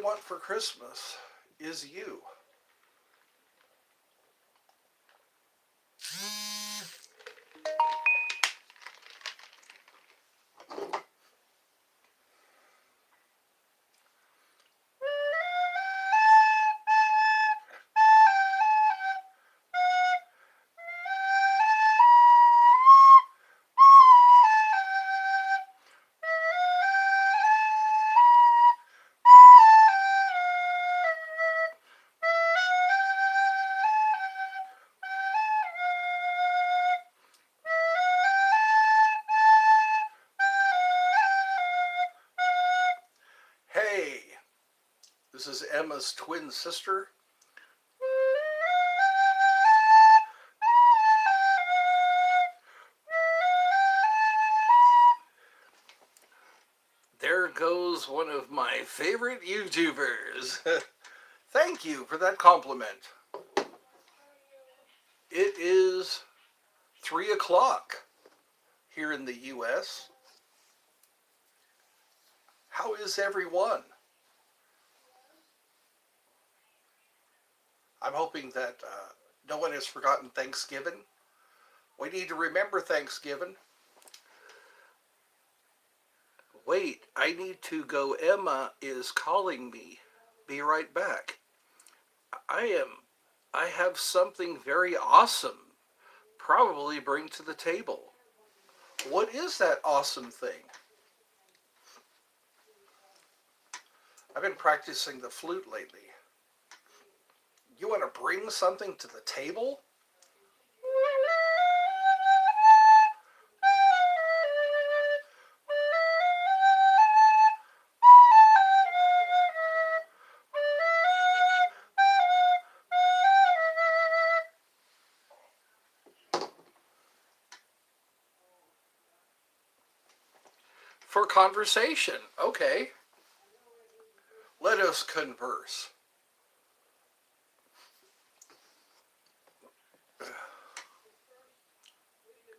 want for Christmas is you. Hey, this is Emma's twin sister. There goes one of my favorite YouTubers. Thank you for that compliment. It is 3 o'clock here in the U.S. How is everyone? I'm hoping that no one has forgotten Thanksgiving. We need to remember Thanksgiving. Wait, I need to go. Emma is calling me. Be right back. I have something very awesome probably bring to the table. What is that awesome thing? I've been practicing the flute lately. You want to bring something to the table? For conversation. Okay. Let us converse.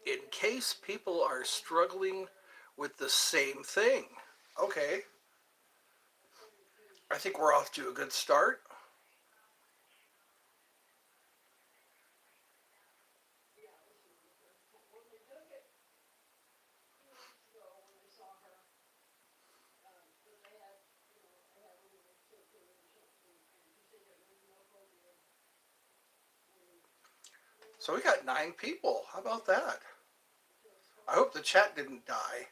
In case people are struggling with the same thing. Okay. I think we're off to a good start. So we got 9 people. How about that? I hope the chat didn't die.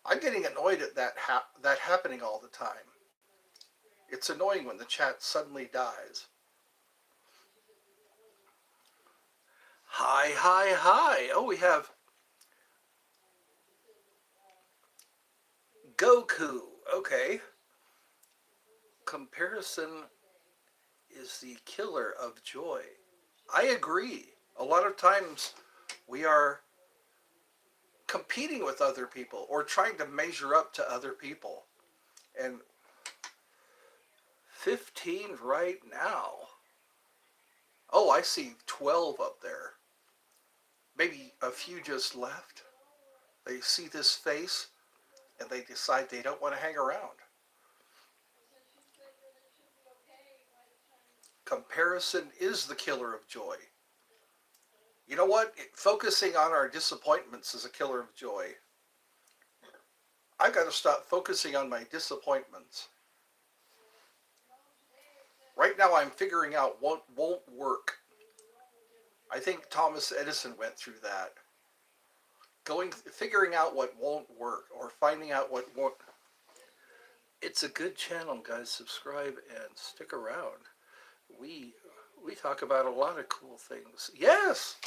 I'm getting annoyed at that happening all the time. It's annoying when the chat suddenly dies. Hi, hi, hi. Oh, we have Goku. Okay. Comparison is the killer of joy. I agree. A lot of times we are competing with other people or trying to measure up to other people. And 15 right now. Oh, I see 12 up there. Maybe a few just left. They see this face and they decide they don't want to hang around. Comparison is the killer of joy. You know what? Focusing on our disappointments is a killer of joy. I've got to stop focusing on my disappointments. Right now I'm figuring out what won't work. I think Thomas Edison went through that. Figuring out what won't work or finding out what won't. It's a good channel, guys. Subscribe and stick around. We talk about a lot of cool things. Yes!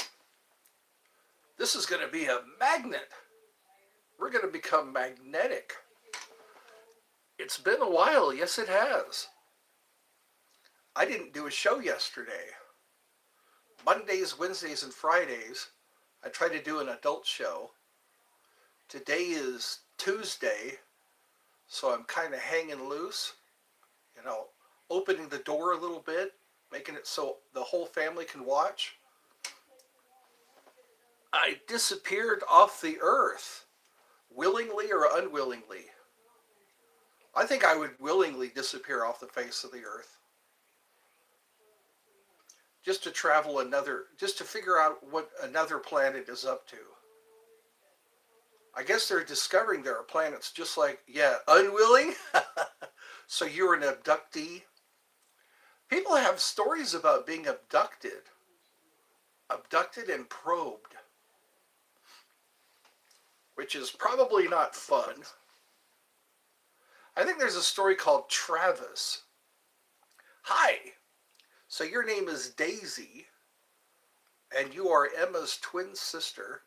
This is going to be a magnet. We're going to become magnetic. It's been a while. Yes, it has. I didn't do a show yesterday. Mondays, Wednesdays, and Fridays, I try to do an adult show. Today is Tuesday, so I'm kind of hanging loose, opening the door a little bit, making it so the whole family can watch. I disappeared off the earth, willingly or unwillingly. I think I would willingly disappear off the face of the earth just to travel just to figure out what another planet is up to. I guess they're discovering there are planets just like, yeah, unwilling. So you're an abductee. People have stories about being abducted and probed, which is probably not fun. I think there's a story called Travis. Hi, so your name is Daisy, and you are Emma's twin sister.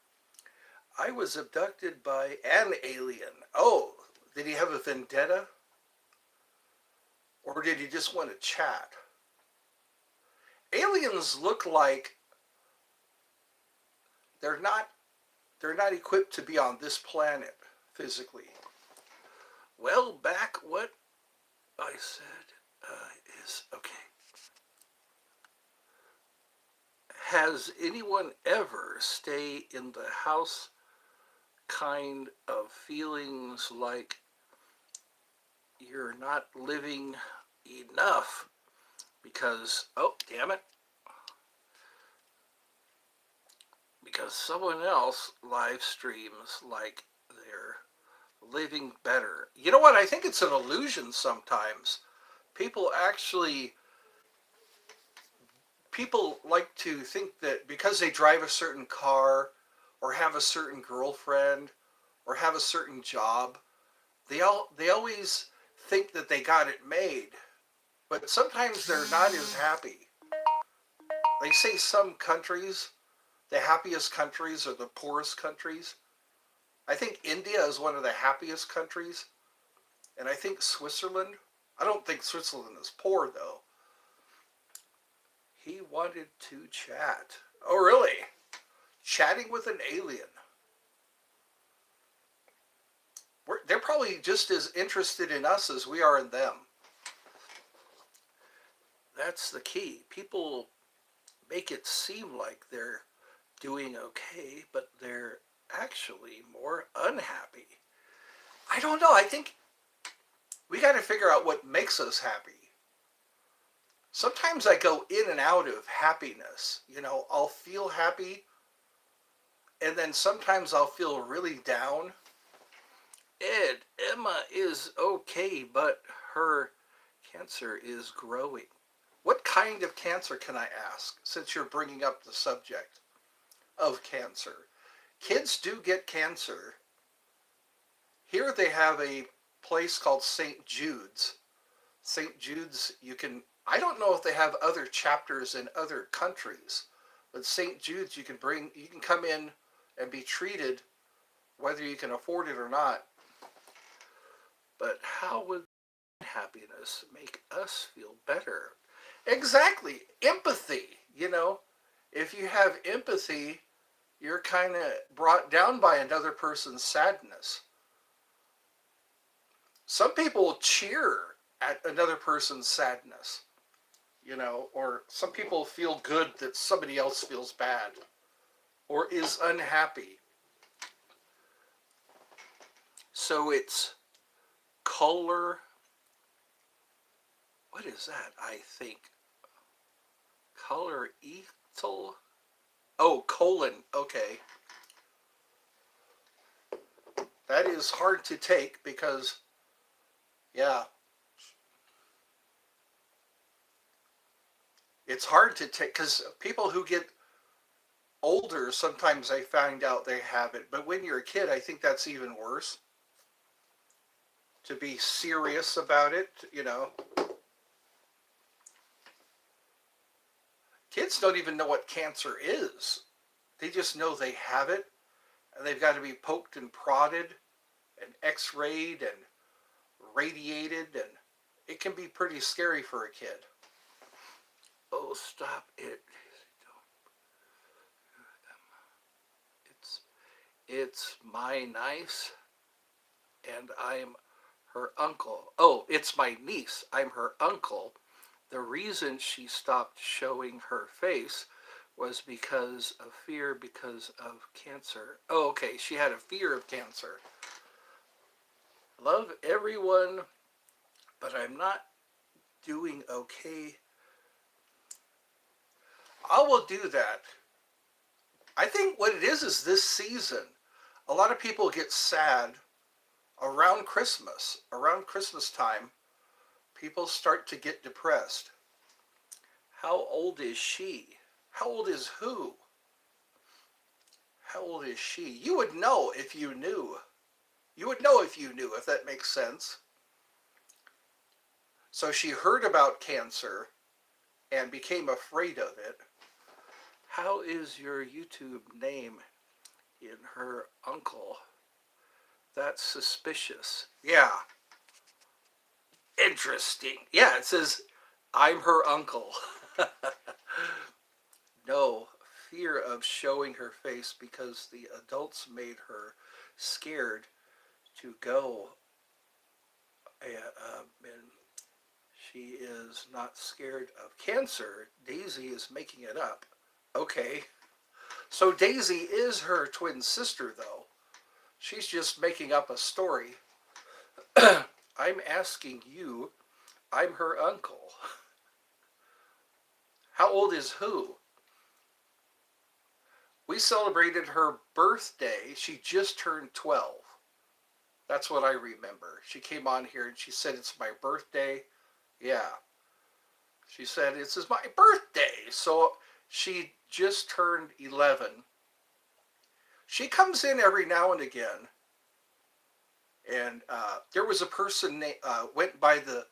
I was abducted by an alien. Oh, did he have a vendetta? Or did he just want to chat? Aliens look like they're not equipped to be on this planet physically. Well, back what I said is okay. Has anyone ever stay in the house kind of feelings like you're not living enough because, oh, damn it, because someone else live streams like they're living better? You know what? I think it's an illusion sometimes. People like to think that because they drive a certain car or have a certain girlfriend or have a certain job, they always think that they got it made. But sometimes they're not as happy. They say some countries, the happiest countries are the poorest countries. I think India is one of the happiest countries. And I think Switzerland, I don't think Switzerland is poor though. He wanted to chat. Oh, really? Chatting with an alien. They're probably just as interested in us as we are in them. That's the key. People make it seem like they're doing okay, but they're actually more unhappy. I don't know. I think we got to figure out what makes us happy. Sometimes I go in and out of happiness. You know, I'll feel happy, and then sometimes I'll feel really down. Ed, Emma is okay, but her cancer is growing. What kind of cancer, can I ask, since you're bringing up the subject of cancer? Kids do get cancer. Here they have a place called St. Jude's. St. Jude's, I don't know if they have other chapters in other countries, but St. Jude's you can come in and be treated whether you can afford it or not. But how would happiness make us feel better? Exactly. Empathy. You know, if you have empathy, you're kind of brought down by another person's sadness. Some people cheer at another person's sadness, you know, or some people feel good that somebody else feels bad or is unhappy. So it's color. What is that? I think color etal. Oh, colon. Okay. That is hard to take because, yeah, it's hard to take because people who get older, sometimes they find out they have it. But when you're a kid, I think that's even worse. To be serious about it, you know. Kids don't even know what cancer is. They just know they have it, and they've got to be poked and prodded and x-rayed and radiated, and it can be pretty scary for a kid. Oh, stop it. It's my niece, and I'm her uncle. Oh, it's my niece. I'm her uncle. The reason she stopped showing her face was because of fear because of cancer. Oh, okay. She had a fear of cancer. Love everyone but I'm not doing okay. I will do that. I think what it is this season, a lot of people get sad around Christmas. Around Christmas time, people start to get depressed. How old is she? How old is who? How old is she? You would know if you knew. You would know if you knew, if that makes sense. So she heard about cancer and became afraid of it. How is your YouTube name in her uncle? That's suspicious. Yeah, interesting. Yeah, it says, I'm her uncle. No, fear of showing her face because the adults made her scared to go. And she is not scared of cancer. Daisy is making it up. Okay. So Daisy is her twin sister, though. She's just making up a story. I'm asking you, I'm her uncle. How old is who? We celebrated her birthday. She just turned 12. That's what I remember. She came on here and she said, it's my birthday. Yeah. She said, this is my birthday. So she just turned 11. She comes in every now and again. And there was a person went by the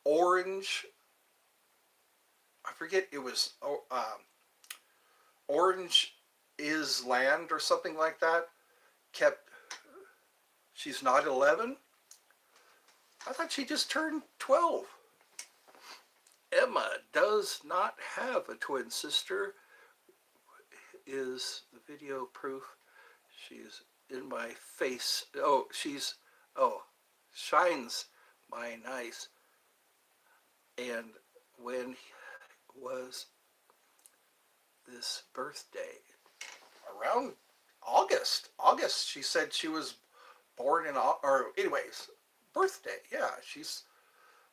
Orange, I forget, it was Orange is Land or something like that. She's not 11? I thought she just turned 12. Emma does not have a twin sister. Is the video proof? She's in my face. Oh, shines my nice. And when was this birthday? Around August. August, she said she was born in, or anyways, birthday. Yeah,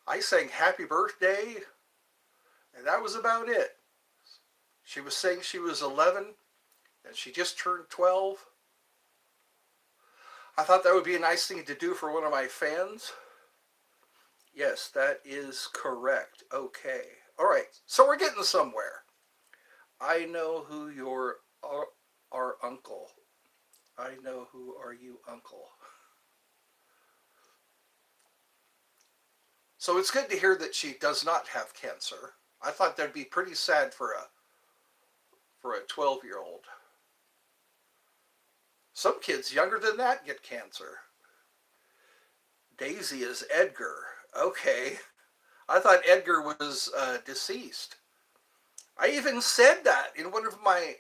I sang happy birthday, and that was about it. She was saying she was 11, and she just turned 12. I thought that would be a nice thing to do for one of my fans. Yes, that is correct. Okay. All right. So we're getting somewhere. I know who your our uncle. I know who are you, uncle. So it's good to hear that she does not have cancer. I thought that'd be pretty sad for a 12-year-old. Some kids younger than that get cancer. Daisy is Edgar. Okay. I thought Edgar was deceased. I even said that in one of my...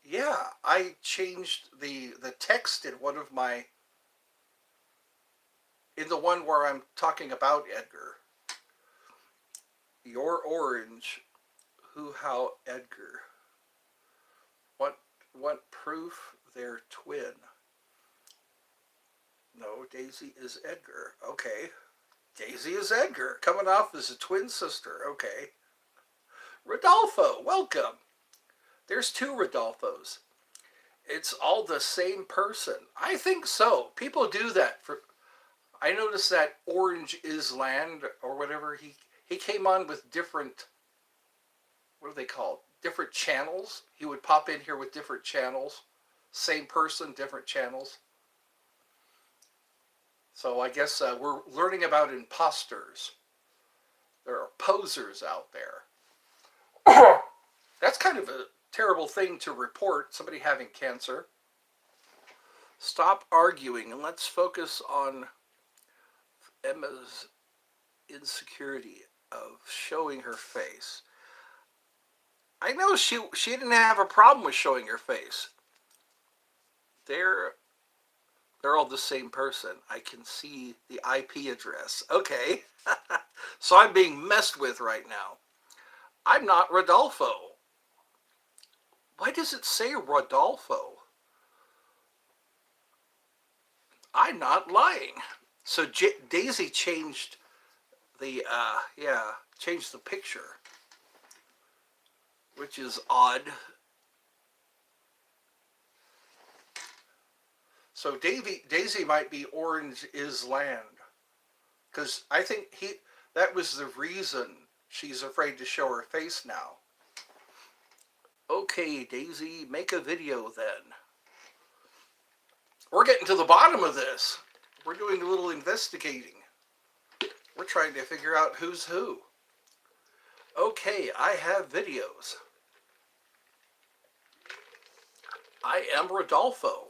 Yeah, I changed the text in one of my... In the one where I'm talking about Edgar. Your Orange, who, how, Edgar. What proof they're twin? No, Daisy is Edgar. Okay. Daisy is Edgar, coming off as a twin sister. Okay. Rodolfo, welcome. There's two Rodolfos. It's all the same person. I think so. People do that. I noticed that Orange is Land or whatever, he came on with different, what are they called? Different channels. He would pop in here with different channels. Same person, different channels. So I guess we're learning about imposters. There are posers out there. That's kind of a terrible thing to report, somebody having cancer. Stop arguing and let's focus on Emma's insecurity of showing her face. I know she didn't have a problem with showing her face. They're all the same person. I can see the IP address. Okay. So I'm being messed with right now. I'm not Rodolfo. Why does it say Rodolfo? I'm not lying. So Daisy changed yeah, changed the picture, which is odd. So Daisy might be Orange is Land, because I think that was the reason she's afraid to show her face now. Okay, Daisy, make a video then. We're getting to the bottom of this. We're doing a little investigating. We're trying to figure out who's who. Okay, I have videos. I am Rodolfo.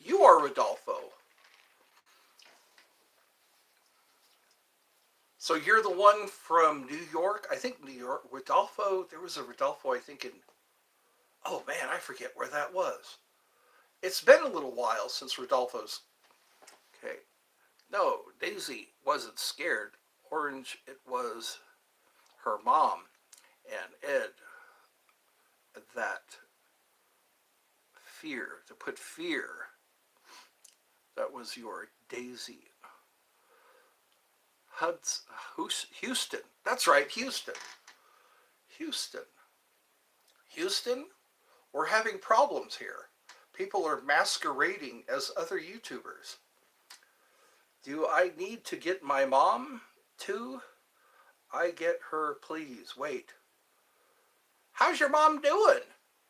You are Rodolfo. So you're the one from New York? I think New York. Rodolfo, there was a Rodolfo, I think, in... Oh, man, I forget where that was. It's been a little while since Rodolfo's... Okay. No, Daisy wasn't scared. Orange, it was her mom and Ed. That fear, to put fear. That was your Daisy. Houston. That's right, Houston. Houston, we're having problems here. People are masquerading as other YouTubers. Do I need to get my mom too? I get her, please. Wait. How's your mom doing?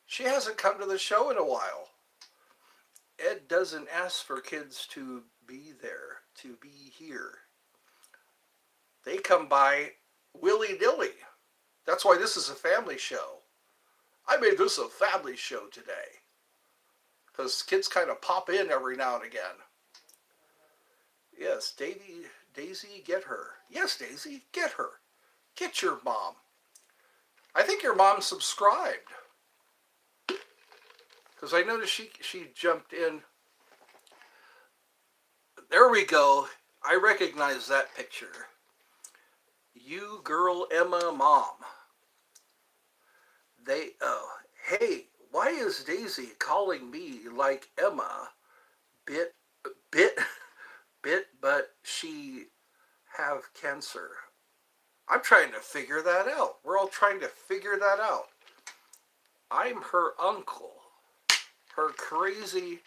She hasn't come to the show in a while. Ed doesn't ask for kids to be there, to be here. They come by willy-nilly. That's why this is a family show. I made this a family show today. Because kids kind of pop in every now and again. Yes, Daisy, get her. Yes, Daisy, get her. Get your mom. I think your mom subscribed. Because I noticed she jumped in. There we go. I recognize that picture. You girl Emma mom. Hey, why is Daisy calling me like Emma? Bit, but she have cancer. I'm trying to figure that out. We're all trying to figure that out. I'm her uncle. Her crazy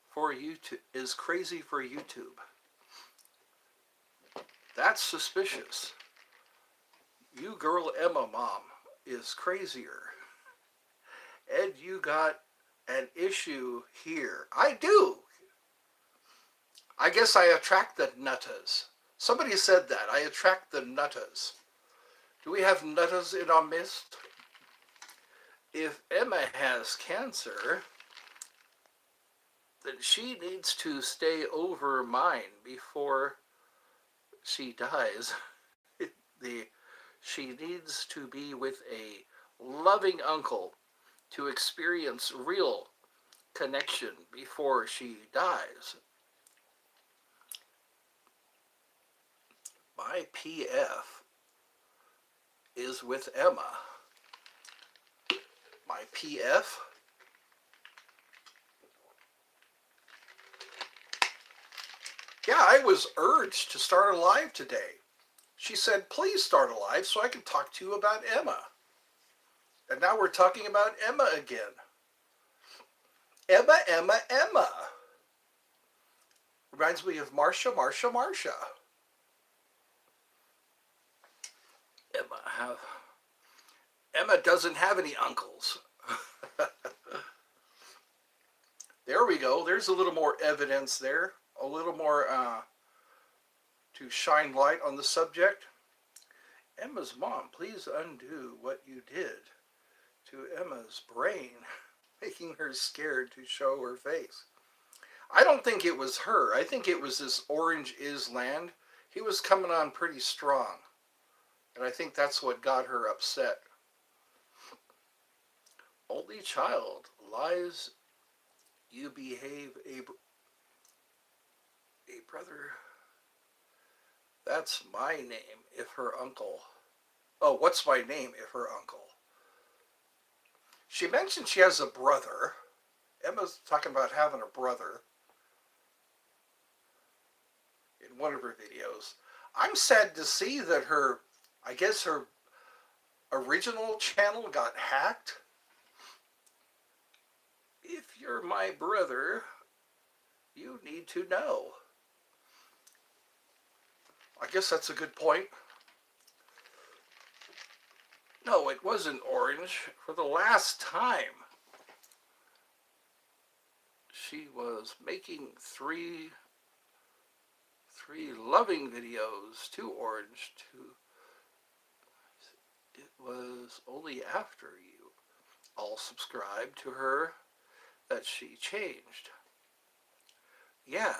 for YouTube is crazy for YouTube. That's suspicious. You girl Emma mom is crazier. Ed, you got an issue here. I do. I guess I attract the nuttas. Somebody said that. I attract the nuttas. Do we have nuttas in our midst? If Emma has cancer, then she needs to stay over mine before she dies. She needs to be with a loving uncle to experience real connection before she dies. My PF is with Emma. My PF? Yeah, I was urged to start a live today. She said, please start a live so I can talk to you about Emma. And now we're talking about Emma again. Emma. Reminds me of Marsha. Emma doesn't have any uncles. There we go. There's a little more evidence there. A little more to shine light on the subject. Emma's mom, please undo what you did to Emma's brain, making her scared to show her face. I don't think it was her. I think it was this Orange is Land. He was coming on pretty strong. And I think that's what got her upset. Only child, lies, you behave a brother. That's my name if her uncle. Oh, what's my name if her uncle? She mentioned she has a brother. Emma's talking about having a brother in one of her videos. I'm sad to see that I guess her original channel got hacked. If you're my brother, you need to know. I guess that's a good point. No, it wasn't orange. For the last time, she was making three loving videos, two orange, two. It was only after you all subscribed to her that she changed. Yeah,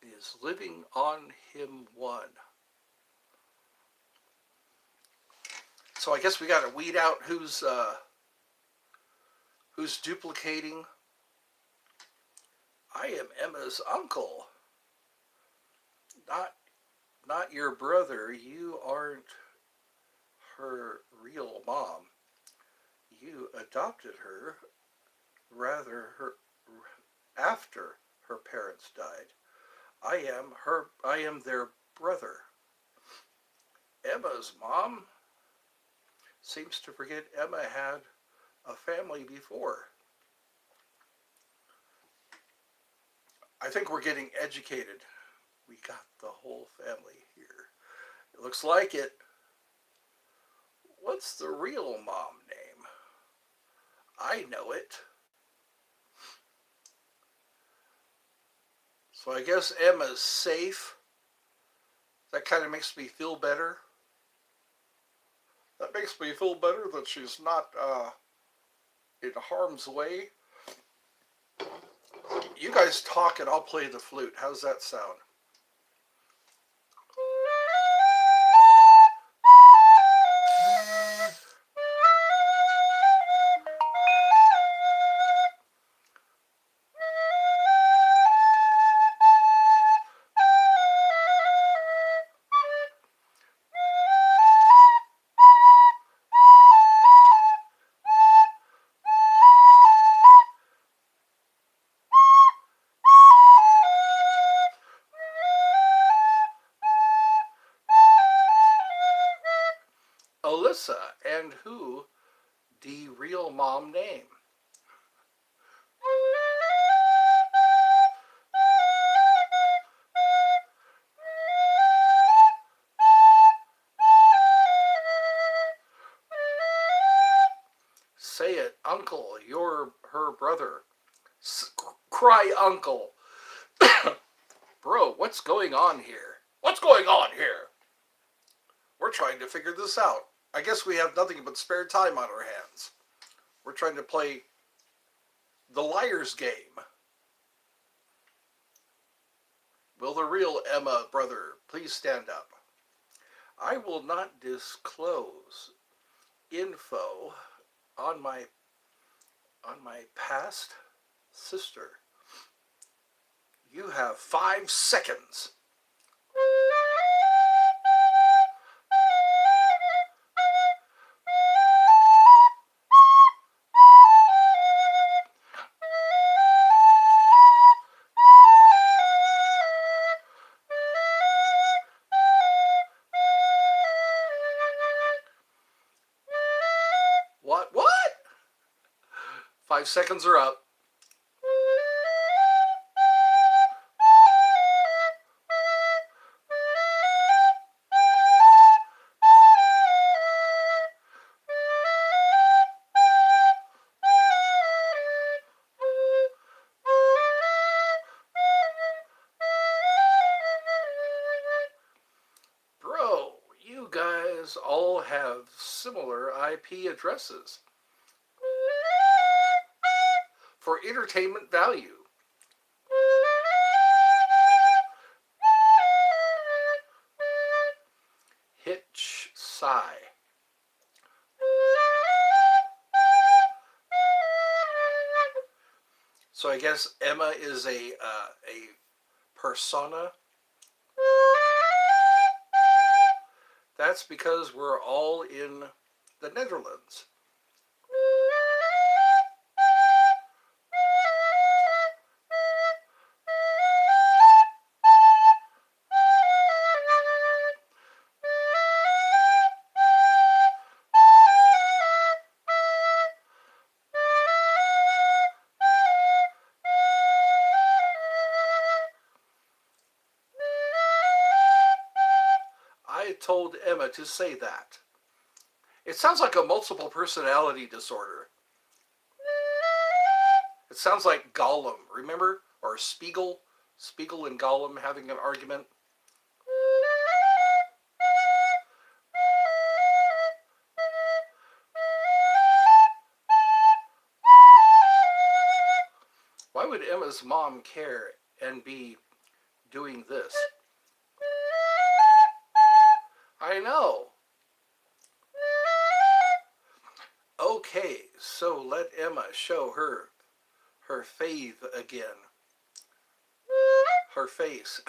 is living on him one. So I guess we got to weed out who's duplicating. I am Emma's uncle, not your brother. You aren't her real mom. You adopted her after her parents died. I am their brother. Emma's mom seems to forget Emma had a family before. I think we're getting educated. We got the whole family here. It looks like it. What's the real mom name? I know it. So I guess Emma's safe. That kind of makes me feel better. That makes me feel better that she's not in harm's way. You guys talk and I'll play the flute. How's that sound? Alyssa, and who the real mom name? Say it, uncle, you're her brother. Cry, uncle. Bro, what's going on here? What's going on here? We're trying to figure this out. I guess we have nothing but spare time on our hands. We're trying to play the liar's game. Will the real Emma brother please stand up? I will not disclose info on my past sister. You have 5 seconds. What? 5 seconds are up. Bro, you guys all have similar IP addresses. For entertainment value. Hitch sigh. So I guess Emma is a persona. That's because we're all in the Netherlands. told Emma to say that. It sounds like a multiple personality disorder. It sounds like Gollum, remember? Or Spiegel. Spiegel and Gollum having an argument. Why would Emma's mom care and be doing this? I know. Okay, so let Emma show her faith again. Her face.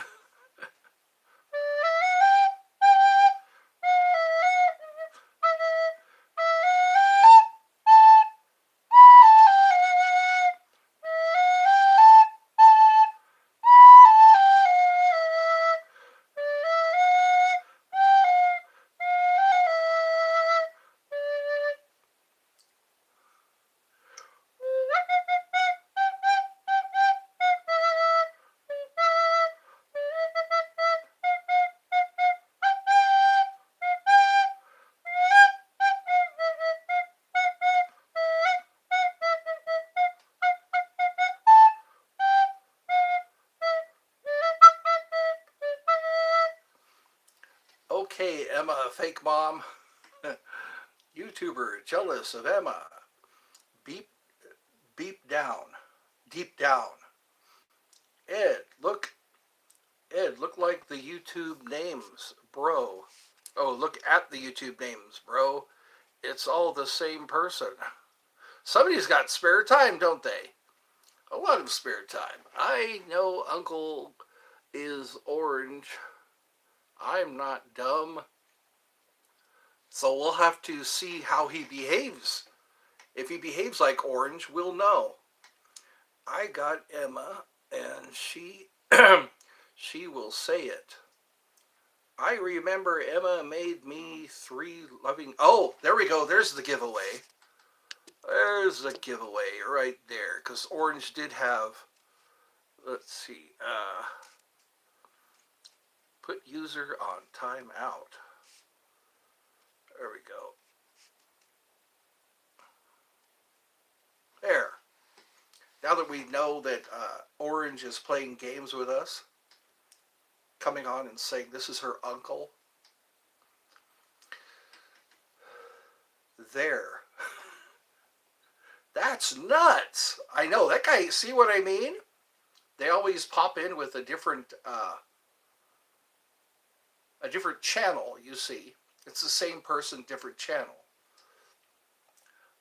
Okay, Emma, fake mom. YouTuber jealous of Emma. Beep, beep down. Deep down. Ed, look like the YouTube names, bro. Oh, look at the YouTube names, bro. It's all the same person. Somebody's got spare time, don't they? A lot of spare time. I know Uncle is orange. I'm not dumb. So we'll have to see how he behaves. If he behaves like orange, we'll know. I got Emma, and she she will say it. I remember Emma made me 3 loving... Oh, there we go. There's the giveaway. There's the giveaway right there. Because orange did have... Let's see. Put user on timeout. There we go. There. Now that we know that Orange is playing games with us, coming on and saying this is her uncle. There. That's nuts. I know, that guy, see what I mean? They always pop in with a different channel, you see. It's the same person, different channel.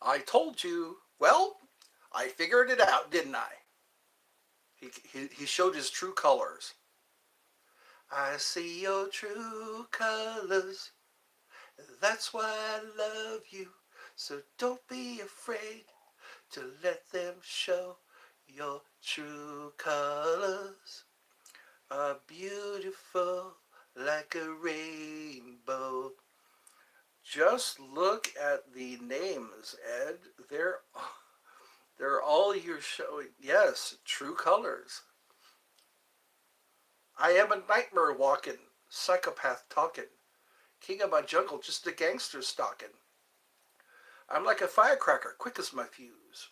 I told you, well, I figured it out, didn't I? He showed his true colors. I see your true colors. That's why I love you. So don't be afraid to let them show your true colors. Are beautiful like a rainbow. Just look at the names, Ed. They're all you're showing. Yes, true colors. I am a nightmare walking, psychopath talking, king of my jungle, just a gangster stalking. I'm like a firecracker, quick as my fuse.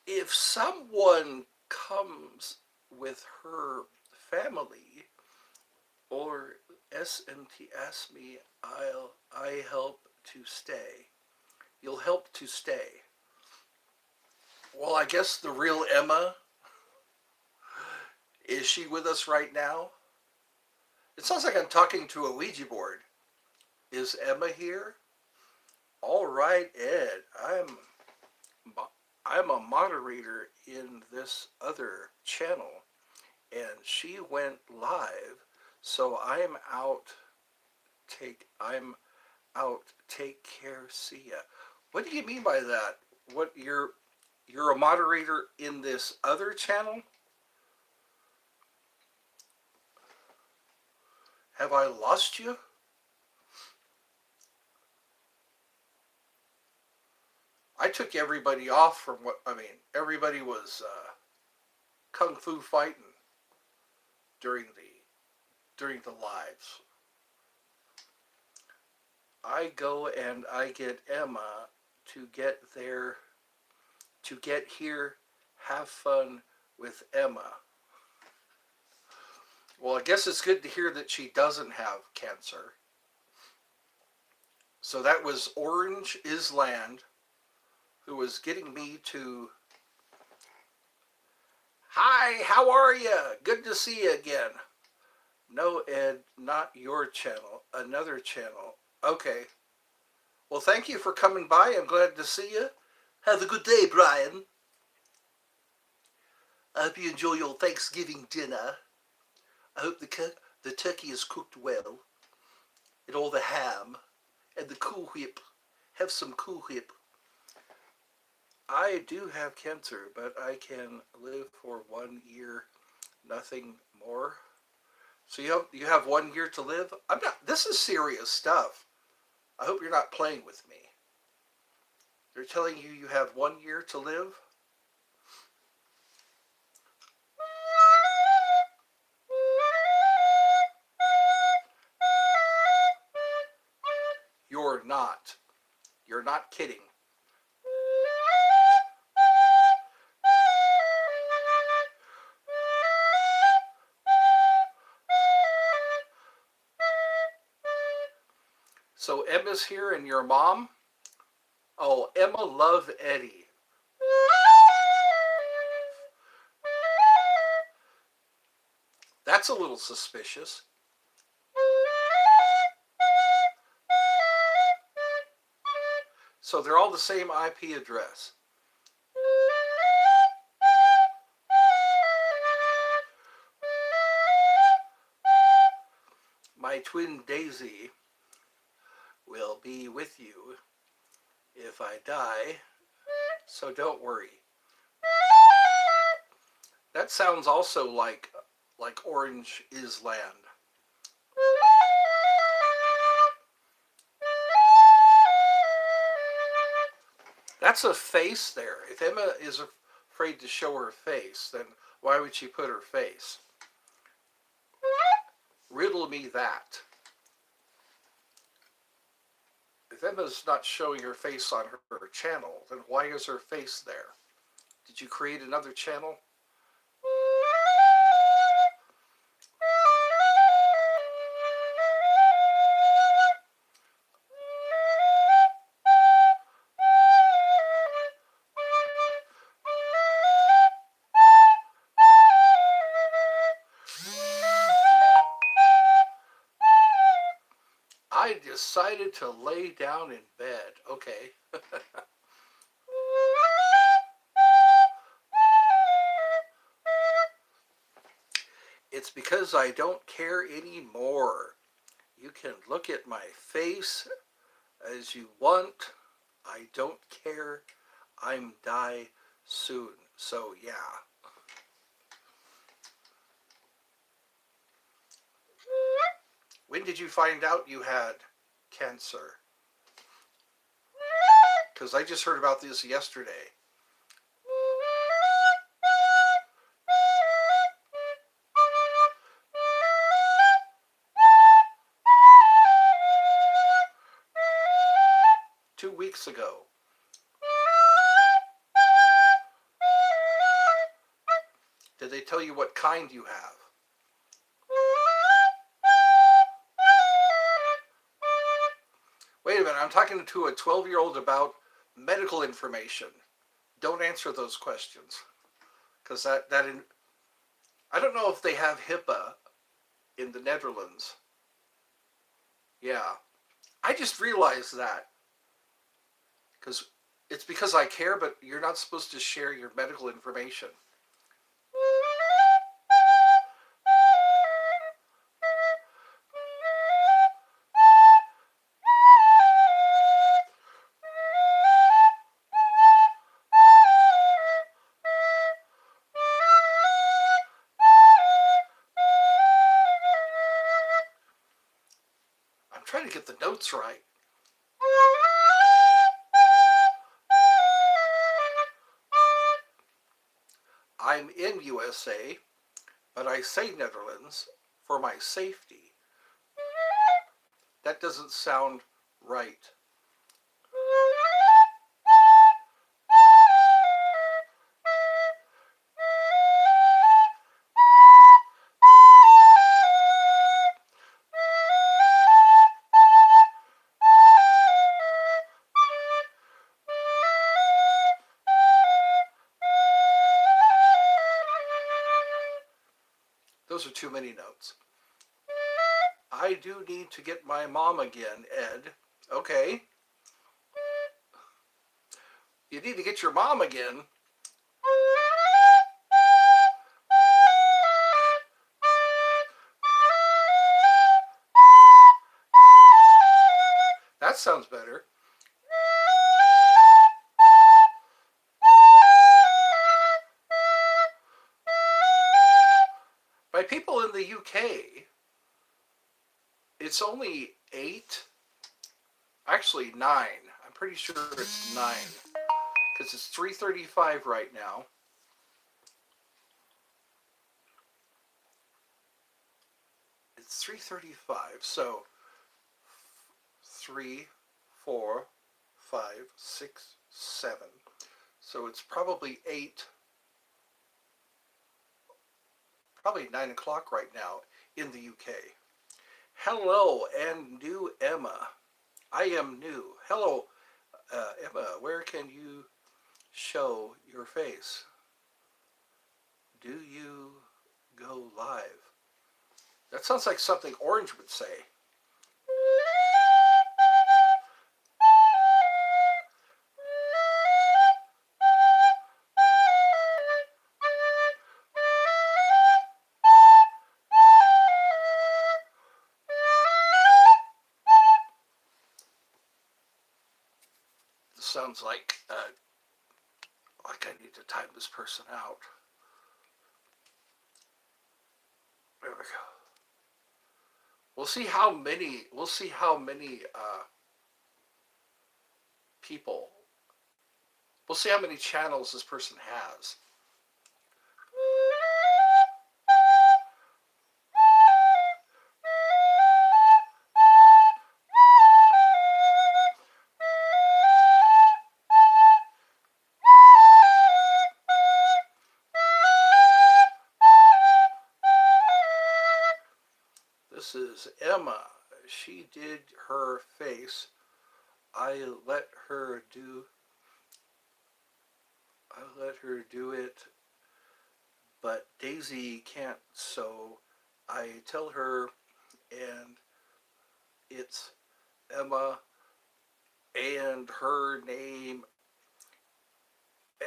If someone comes with her family, or SMT asks me, I help to stay. You'll help to stay. Well, I guess the real Emma, is she with us right now? It sounds like I'm talking to a Ouija board. Is Emma here? All right, Ed. I'm a moderator in this other channel, and she went live, so I'm out. Take care. See ya. What do you mean by that? What, you're a moderator in this other channel? Have I lost you? I took everybody off from everybody was kung fu fighting during during the lives. I go and I get Emma to get there, to get here, have fun with Emma. Well, I guess it's good to hear that she doesn't have cancer. So that was Orange is Land, who was getting me to, hi, how are you? Good to see you again. No, Ed, not your channel, another channel. Okay. Well, thank you for coming by. I'm glad to see you. Have a good day, Brian. I hope you enjoy your Thanksgiving dinner. I hope the turkey is cooked well, and all the ham, and the Cool Whip. Have some Cool Whip. I do have cancer, but I can live for 1 year, nothing more. So you have 1 year to live? I'm not. This is serious stuff. I hope you're not playing with me. They're telling you you have 1 year to live? You're not. You're not kidding. So Emma's here and your mom? Oh, Emma Love Eddie. That's a little suspicious. So they're all the same IP address. My twin Daisy will be with you if I die, so don't worry. That sounds also like Orange is Land. That's a face there. If Emma is afraid to show her face, then why would she put her face? Riddle me that. If Emma's not showing her face on her channel, then why is her face there? Did you create another channel? I decided to lay down in bed. Okay. It's because I don't care anymore. You can look at my face as you want. I don't care. I'm die soon. So yeah. When did you find out you had cancer? Because I just heard about this yesterday. Two weeks ago. Did they tell you what kind you have? Wait a minute, I'm talking to a 12-year-old about medical information. Don't answer those questions. Because I don't know if they have HIPAA in the Netherlands. Yeah. I just realized that. It's because I care, but you're not supposed to share your medical information. I'm trying to get the notes right. I'm in USA, but I say Netherlands for my safety. That doesn't sound right. Those are too many notes. I do need to get my mom again, Ed. Okay. You need to get your mom again. That sounds better. By people in the UK, it's only 8, actually 9. I'm pretty sure it's 9 because it's 3:35 right now. It's 3:35, so 3, 4, 5, 6, 7. So it's probably 8, probably 9 o'clock right now in the UK. Hello, and new Emma. I am new. Hello, Emma. Where can you show your face? Do you go live? That sounds like something Orange would say. This sounds like I need to time this person out. There we go. We'll see how many people. We'll see how many channels this person has. This is Emma. She did her face. I let her do it, but Daisy can't, so I tell her, and it's Emma, and her name.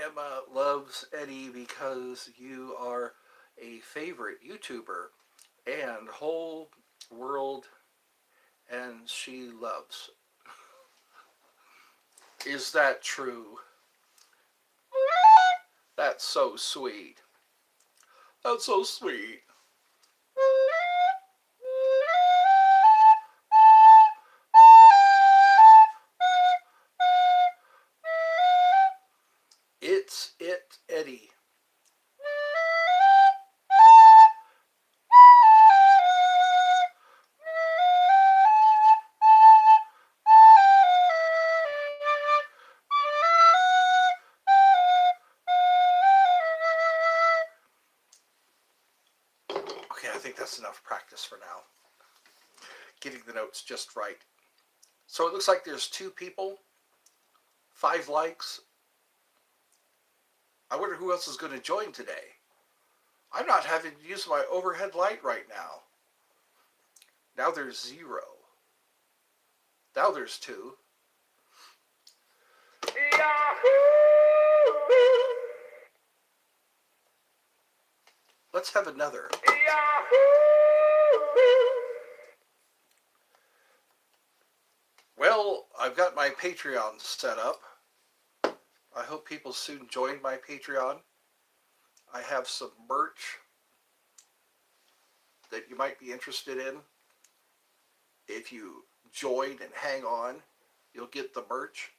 Emma loves Eddie because you are a favorite YouTuber and whole world, and she loves. Is that true? That's so sweet. That's so sweet. It's Eddie. Okay, I think that's enough practice for now. Getting the notes just right. So it looks like there's 2 people, 5 likes. I wonder who else is going to join today. I'm not having to use my overhead light right now. Now there's 0. Now there's 2. Let's have another. Well, I've got my Patreon set up. I hope people soon join my Patreon. I have some merch that you might be interested in. If you join and hang on, you'll get the merch.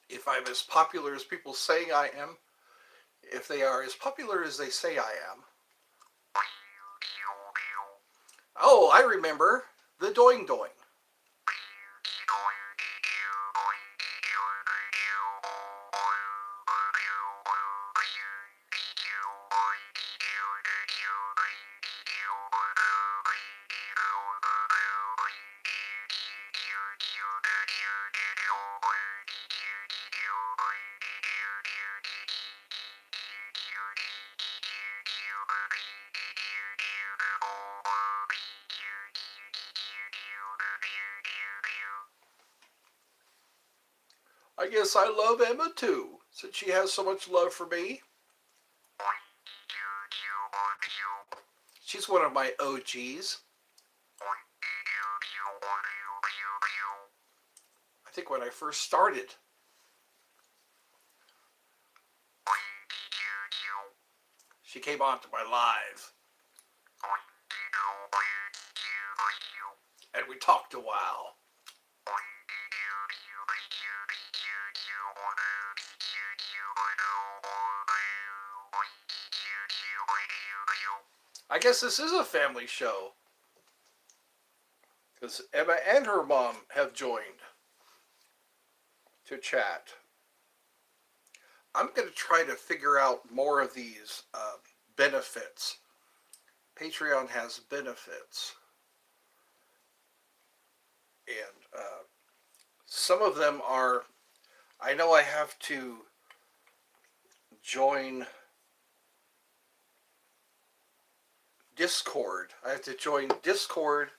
If I'm as popular as people saying I am, if they are as popular as they say I am. Oh, I remember the Doing Doing. I guess I love Emma too, since she has so much love for me. She's one of my OGs. I think when I first started. She came on to my live. And we talked a while. I guess this is a family show. Because Emma and her mom have joined to chat. I'm going to try to figure out more of these benefits. Patreon has benefits. And some of them are, I know I have to join Discord. I have to join Discord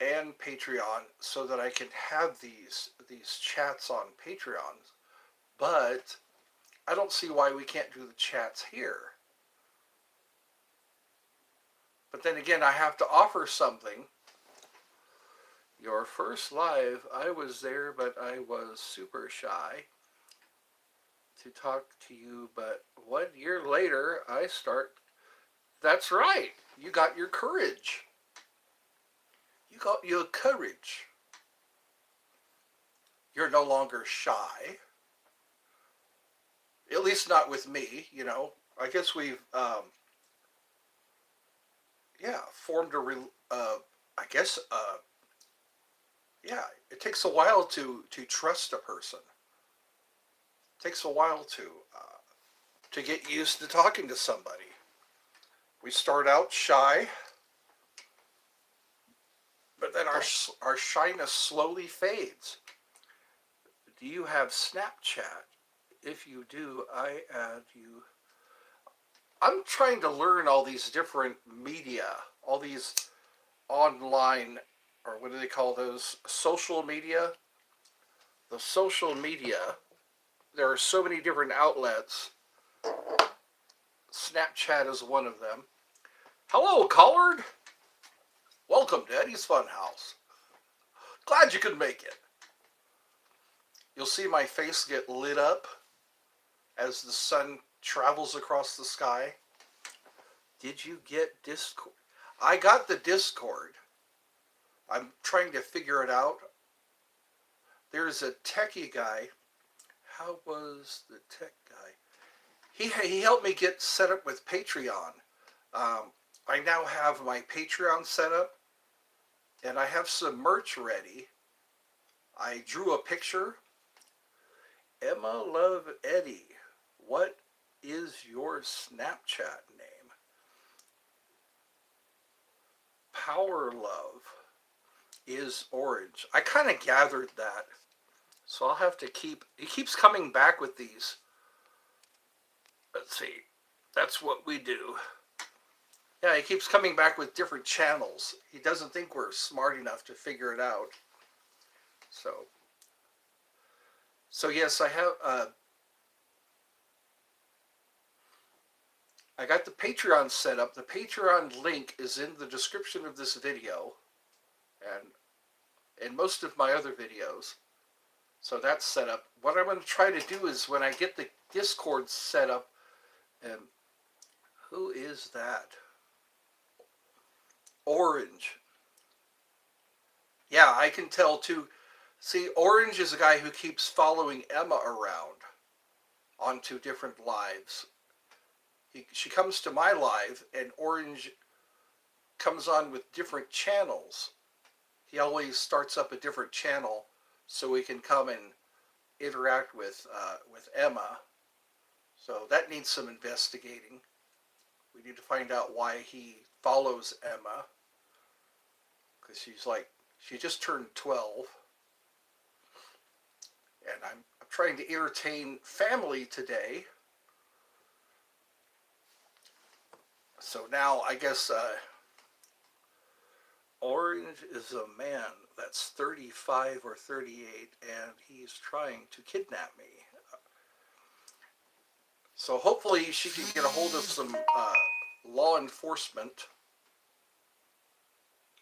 and Patreon so that I can have these chats on Patreon. But I don't see why we can't do the chats here. But then again, I have to offer something. Your first live, I was there, but I was super shy to talk to you. But 1 year later, I start. That's right. You got your courage. You got your courage. You're no longer shy. At least not with me, you know. I guess we've, formed yeah, it takes a while to trust a person. It takes a while to get used to talking to somebody. We start out shy, but then our shyness slowly fades. Do you have Snapchat? If you do, I add you. I'm trying to learn all these different media, all these online, or what do they call those? Social media? The social media. There are so many different outlets. Snapchat is one of them. Hello, Collard. Welcome to Eddie's Funhouse. Glad you could make it. You'll see my face get lit up as the sun travels across the sky. Did you get Discord? I got the Discord. I'm trying to figure it out. There's a techie guy. How was the tech guy? He helped me get set up with Patreon. I now have my Patreon set up, and I have some merch ready. I drew a picture. Emma Love Eddie, what is your Snapchat name? Power Love is orange. I kind of gathered that. So I'll have to he keeps coming back with these. Let's see. That's what we do. Yeah, he keeps coming back with different channels. He doesn't think we're smart enough to figure it out. So yes, I have, I got the Patreon set up. The Patreon link is in the description of this video and in most of my other videos. So that's set up. What I'm going to try to do is when I get the Discord set up, who is that? Orange. Yeah, I can tell too. See, Orange is a guy who keeps following Emma around. onto different lives. She comes to my live, and Orange comes on with different channels. He always starts up a different channel so we can come and interact with Emma. So that needs some investigating. We need to find out why he follows Emma, because she just turned 12, and I'm trying to entertain family today. So now I guess Orange is a man that's 35 or 38, and he's trying to kidnap me. So hopefully she can get a hold of some law enforcement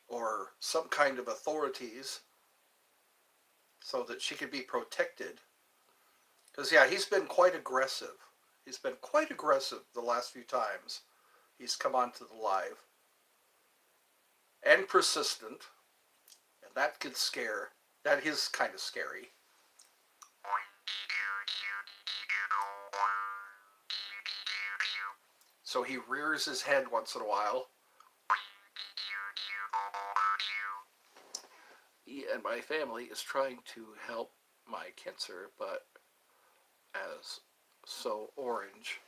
or some kind of authorities so that she can be protected. Because, yeah, he's been quite aggressive. He's been quite aggressive the last few times he's come onto the live. And persistent. And that could scare. That is kind of scary. So he rears his head once in a while. He and my family is trying to help my cancer, but as so Orange.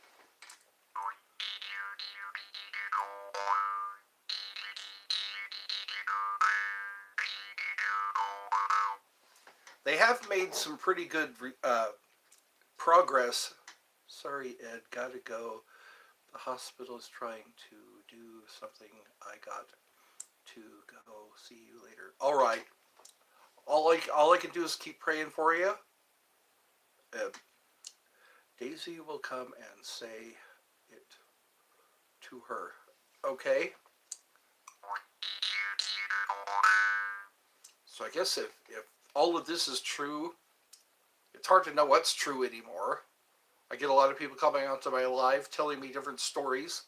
They have made some pretty good progress. Sorry, Ed, gotta go. The hospital is trying to do something. I got to go. See you later. All right. All I can do is keep praying for you. Daisy will come and say it to her. Okay? So I guess if all of this is true, it's hard to know what's true anymore. I get a lot of people coming onto my live telling me different stories.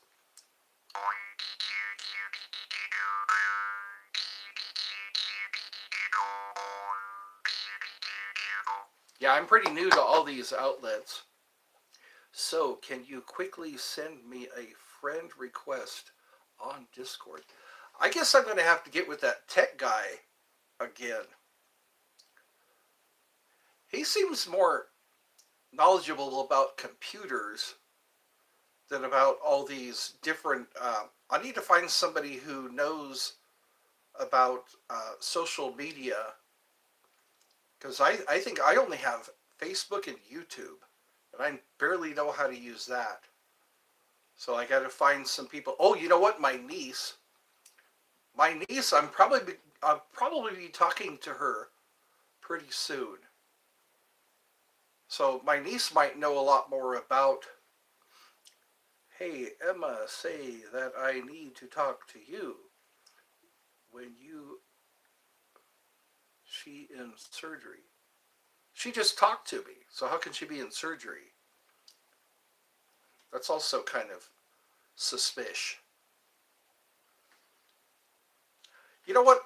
Yeah, I'm pretty new to all these outlets. So, can you quickly send me a friend request on Discord? I guess I'm going to have to get with that tech guy again. He seems more knowledgeable about computers than about all these different... I need to find somebody who knows about social media, because I think I only have Facebook and YouTube, and I barely know how to use that. So I got to find some people. Oh, you know what? My niece, I'll probably be talking to her pretty soon. So my niece might know a lot more about, hey, Emma, say that I need to talk to you when she in surgery. She just talked to me, so how can she be in surgery? That's also kind of suspicious. You know what?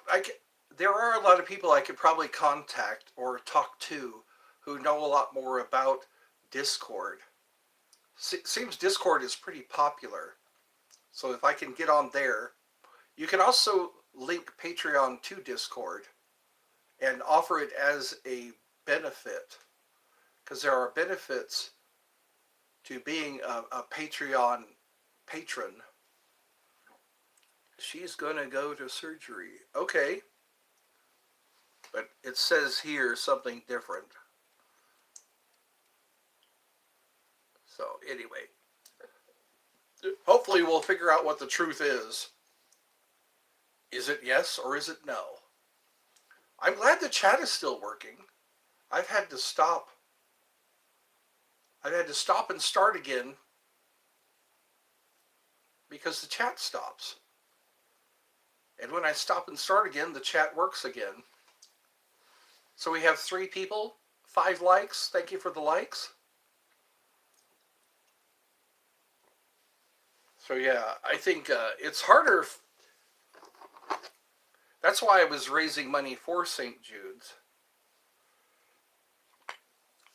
There are a lot of people I could probably contact or talk to who know a lot more about Discord. Seems Discord is pretty popular. So if I can get on there, you can also link Patreon to Discord and offer it as a benefit, because there are benefits to being a Patreon patron. She's going to go to surgery. Okay. But it says here something different. So anyway, hopefully we'll figure out what the truth is. Is it yes or is it no? I'm glad the chat is still working. I've had to stop and start again because the chat stops. And when I stop and start again, the chat works again. So we have 3 people, 5 likes. Thank you for the likes. So yeah, I think it's harder. That's why I was raising money for St. Jude's.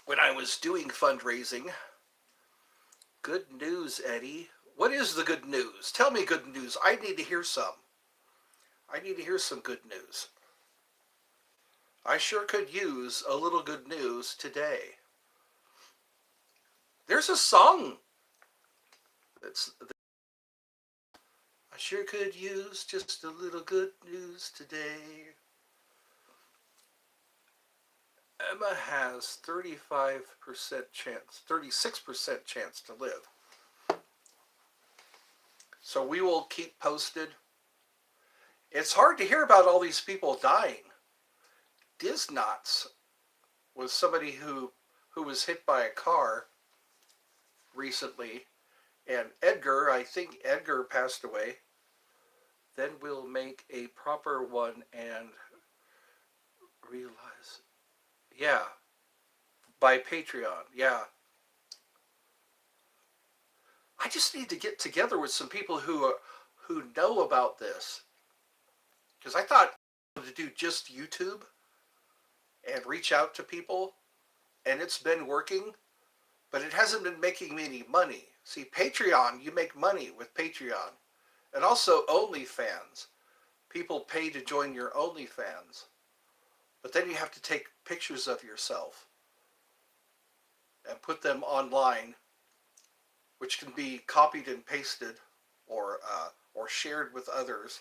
When I was doing fundraising, Good news, Eddie. What is the good news? Tell me good news. I need to hear some. I need to hear some good news. I sure could use a little good news today. There's a song that's I sure could use just a little good news today. Emma has 35% chance, 36% chance to live. So we will keep posted. It's hard to hear about all these people dying. Disnots was somebody who was hit by a car recently, and Edgar, I think Edgar passed away. Then we'll make a proper one and realize, yeah, by Patreon, yeah. I just need to get together with some people who know about this, because I thought to do just YouTube and reach out to people, and it's been working, but it hasn't been making me any money. See, Patreon, you make money with Patreon, and also OnlyFans. People pay to join your OnlyFans, but then you have to take pictures of yourself and put them online, which can be copied and pasted or shared with others.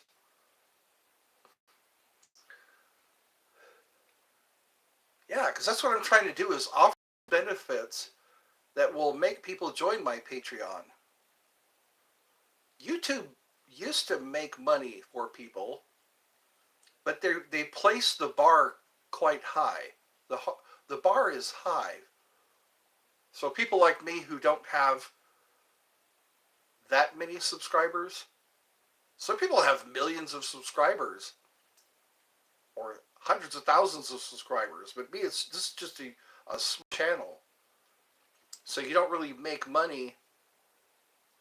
Yeah, because that's what I'm trying to do is offer benefits that will make people join my Patreon. YouTube used to make money for people, but they place the bar quite high. The bar is high. So people like me who don't have that many subscribers, some people have millions of subscribers or hundreds of thousands of subscribers, but me, this is just a small channel. So you don't really make money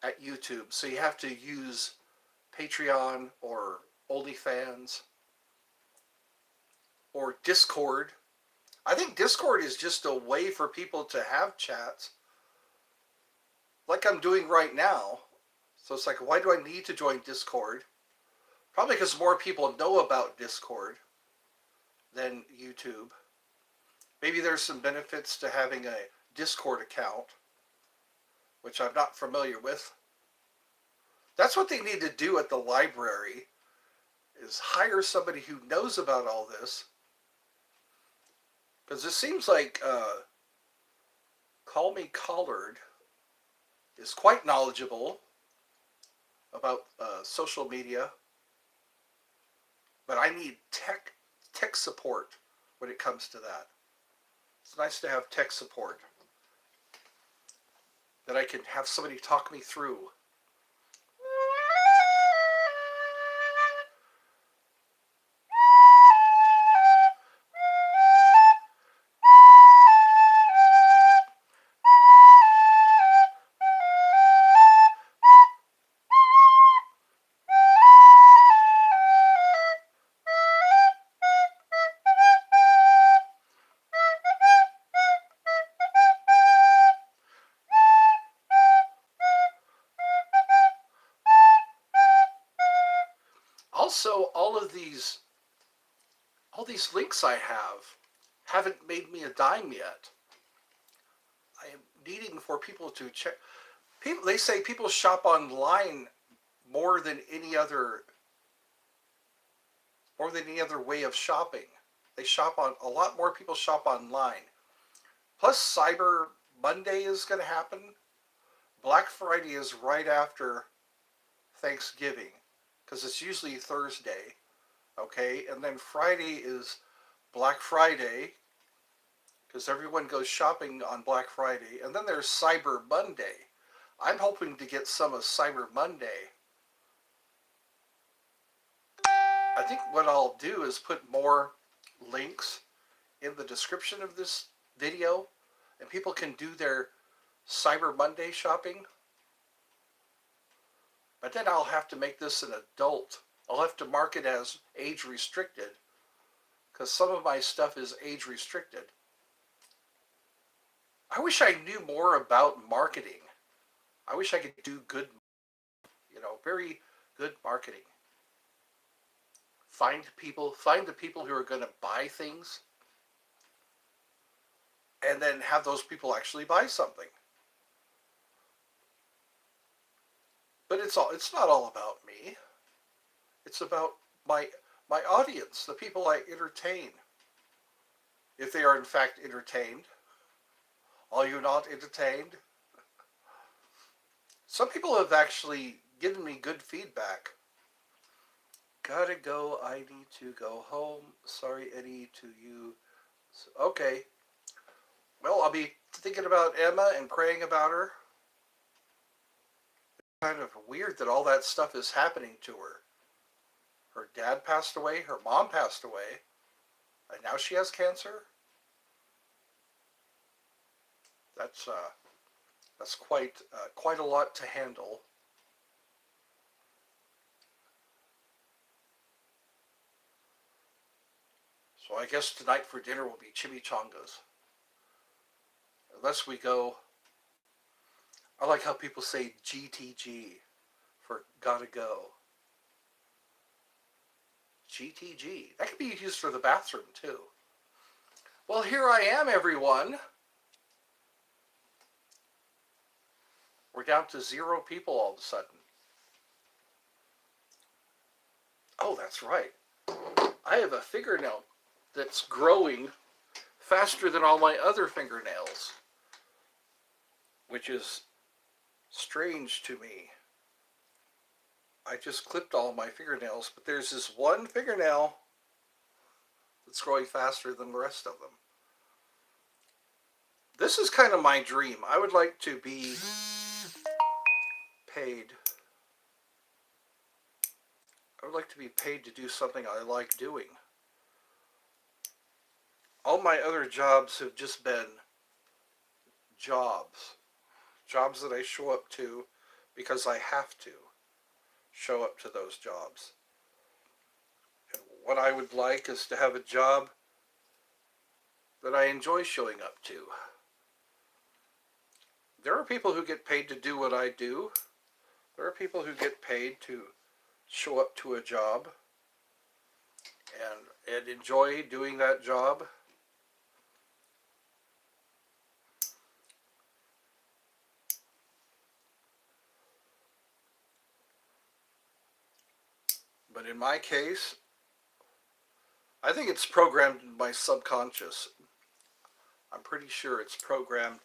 at YouTube. So you have to use Patreon or OnlyFans or Discord. I think Discord is just a way for people to have chats like I'm doing right now. So it's like, why do I need to join Discord? Probably because more people know about Discord than YouTube. Maybe there's some benefits to having a Discord account, which I'm not familiar with. That's what they need to do at the library, is hire somebody who knows about all this. Because it seems like Call Me Collard is quite knowledgeable about social media, but I need tech support when it comes to that. It's nice to have tech support that I can have somebody talk me through. Also, all these links I have haven't made me a dime yet. I am needing for people to check. People, they say people shop online more than any other way of shopping. They shop on a lot more people shop online. Plus, Cyber Monday is going to happen. Black Friday is right after Thanksgiving because it's usually Thursday. Okay, and then Friday is Black Friday because everyone goes shopping on Black Friday, and then there's Cyber Monday. I'm hoping to get some of Cyber Monday. I think what I'll do is put more links in the description of this video, and people can do their Cyber Monday shopping. But then I'll have to make this an adult. I'll have to mark it as age restricted because some of my stuff is age restricted. I wish I knew more about marketing. I wish I could do good, very good marketing. Find the people who are going to buy things, and then have those people actually buy something. But it's not all about me. It's about my my audience, the people I entertain. If they are in fact entertained, are you not entertained? Some people have actually given me good feedback. Gotta go. I need to go home. Sorry, Eddie, to you. Okay. Well, I'll be thinking about Emma and praying about her. Kind of weird that all that stuff is happening to her. Her dad passed away. Her mom passed away. And now she has cancer. That's quite a lot to handle. So I guess tonight for dinner will be chimichangas. Unless we go. I like how people say GTG for gotta go. GTG. That could be used for the bathroom too. Well, here I am, everyone. We're down to 0 people all of a sudden. Oh, that's right. I have a fingernail that's growing faster than all my other fingernails, which is strange to me. I just clipped all my fingernails, but there's this one fingernail that's growing faster than the rest of them. This is kind of my dream. I would like to be paid. I would like to be paid to do something I like doing. All my other jobs have just been jobs. Jobs that I show up to because I have to show up to those jobs. And what I would like is to have a job that I enjoy showing up to. There are people who get paid to do what I do. There are people who get paid to show up to a job and enjoy doing that job. But in my case, I think it's programmed in my subconscious. I'm pretty sure it's programmed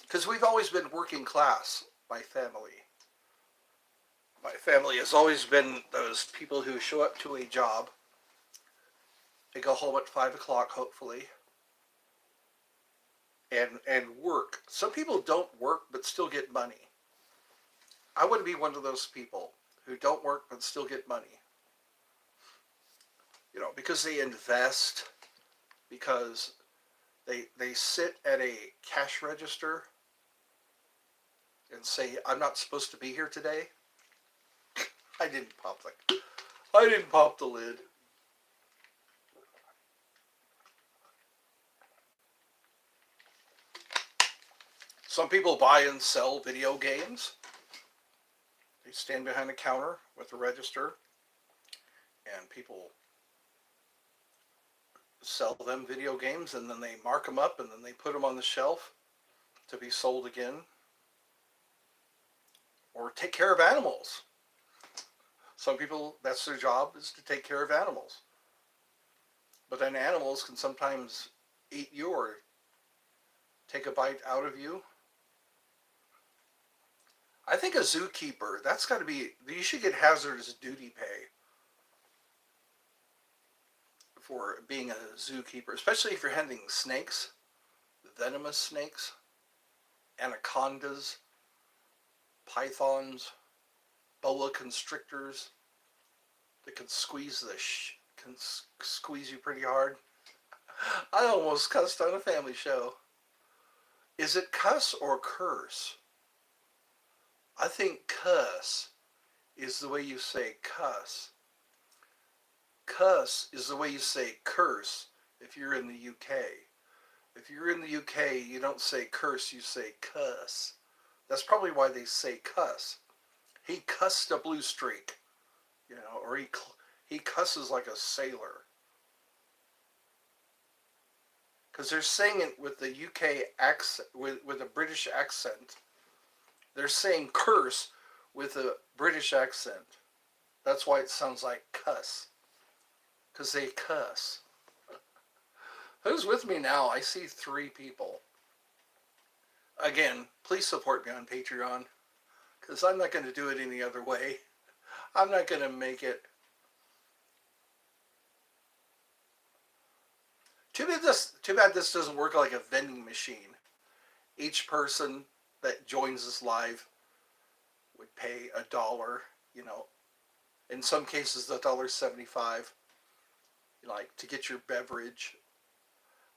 because we've always been working class, my family. My family has always been those people who show up to a job. They go home at 5 o'clock, hopefully, and work. Some people don't work but still get money. I wouldn't be one of those people who don't work but still get money. Because they invest, because they sit at a cash register and say, I'm not supposed to be here today. I didn't pop the lid. Some people buy and sell video games. They stand behind a counter with a register and people sell them video games, and then they mark them up and then they put them on the shelf to be sold again. Or take care of animals. Some people, that's their job, is to take care of animals. But then animals can sometimes eat you or take a bite out of you. I think a zookeeper, that's got to be, you should get hazardous duty pay for being a zookeeper, especially if you're handling snakes, venomous snakes, anacondas, pythons, boa constrictors that can squeeze you pretty hard. I almost cussed on a family show. Is it cuss or curse? I think cuss is the way you say cuss. Cuss is the way you say curse if you're in the UK. If you're in the UK, you don't say curse, you say cuss. That's probably why they say cuss. He cussed a blue streak, you know, or he cusses like a sailor. Because they're saying it with the UK accent, with a British accent. They're saying curse with a British accent. That's why it sounds like cuss. Because they cuss. Who's with me now? I see 3 people. Again, please support me on Patreon. Because I'm not going to do it any other way. I'm not going to make it. Too bad this doesn't work like a vending machine. Each person that joins us live would pay $1, you know. In some cases, $1.75, like to get your beverage.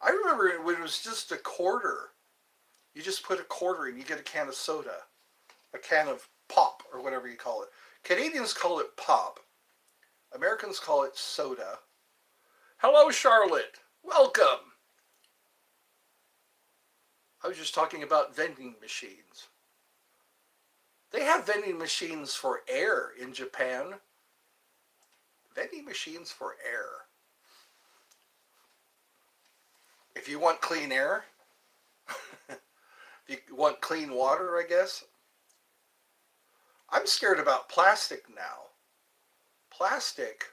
I remember when it was just a quarter. You just put a quarter and you get a can of soda, a can of pop or whatever you call it. Canadians call it pop. Americans call it soda. Hello, Charlotte. Welcome. I was just talking about vending machines. They have vending machines for air in Japan. Vending machines for air. If you want clean air, if you want clean water, I guess. I'm scared about plastic now. Plastic,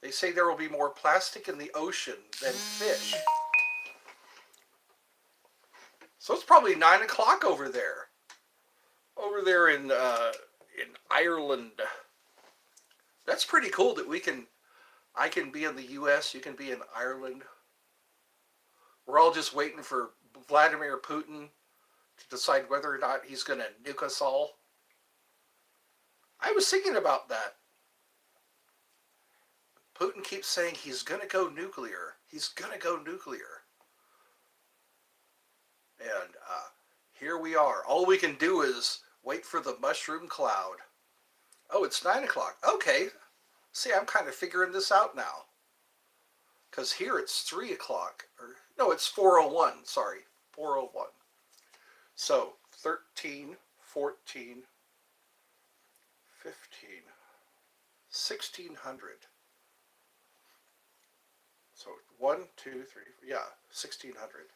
they say there will be more plastic in the ocean than fish. So it's probably 9 o'clock over there. Over there in Ireland. That's pretty cool that I can be in the U.S., you can be in Ireland. We're all just waiting for Vladimir Putin to decide whether or not he's going to nuke us all. I was thinking about that. Putin keeps saying he's going to go nuclear. He's going to go nuclear. And here we are. All we can do is wait for the mushroom cloud. Oh, it's 9 o'clock. Okay. See, I'm kind of figuring this out now. Because here it's 3 o'clock. No, it's 4:01. Sorry, 4:01. So, 13, 14, 15, 1600. So, 1, 2, 3, yeah, 1600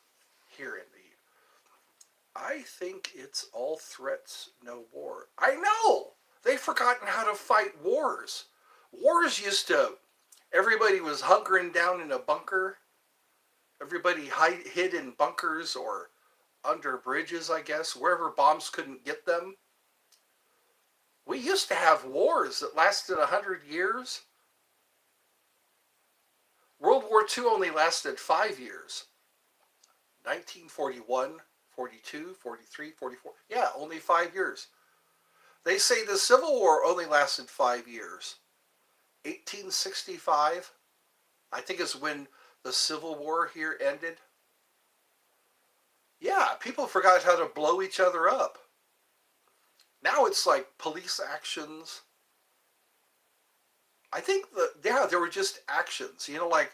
here in the... I think it's all threats, no war. I know! They've forgotten how to fight wars. Wars used to... Everybody was hunkering down in a bunker. Everybody hid in bunkers or under bridges, I guess, wherever bombs couldn't get them. We used to have wars that lasted 100 years. World War II only lasted 5 years. 1941, 42, 43, 44. Yeah, only 5 years. They say the Civil War only lasted 5 years. 1865, I think is when the Civil War here ended. Yeah, people forgot how to blow each other up. Now it's like police actions. I think there were just actions. You know, like,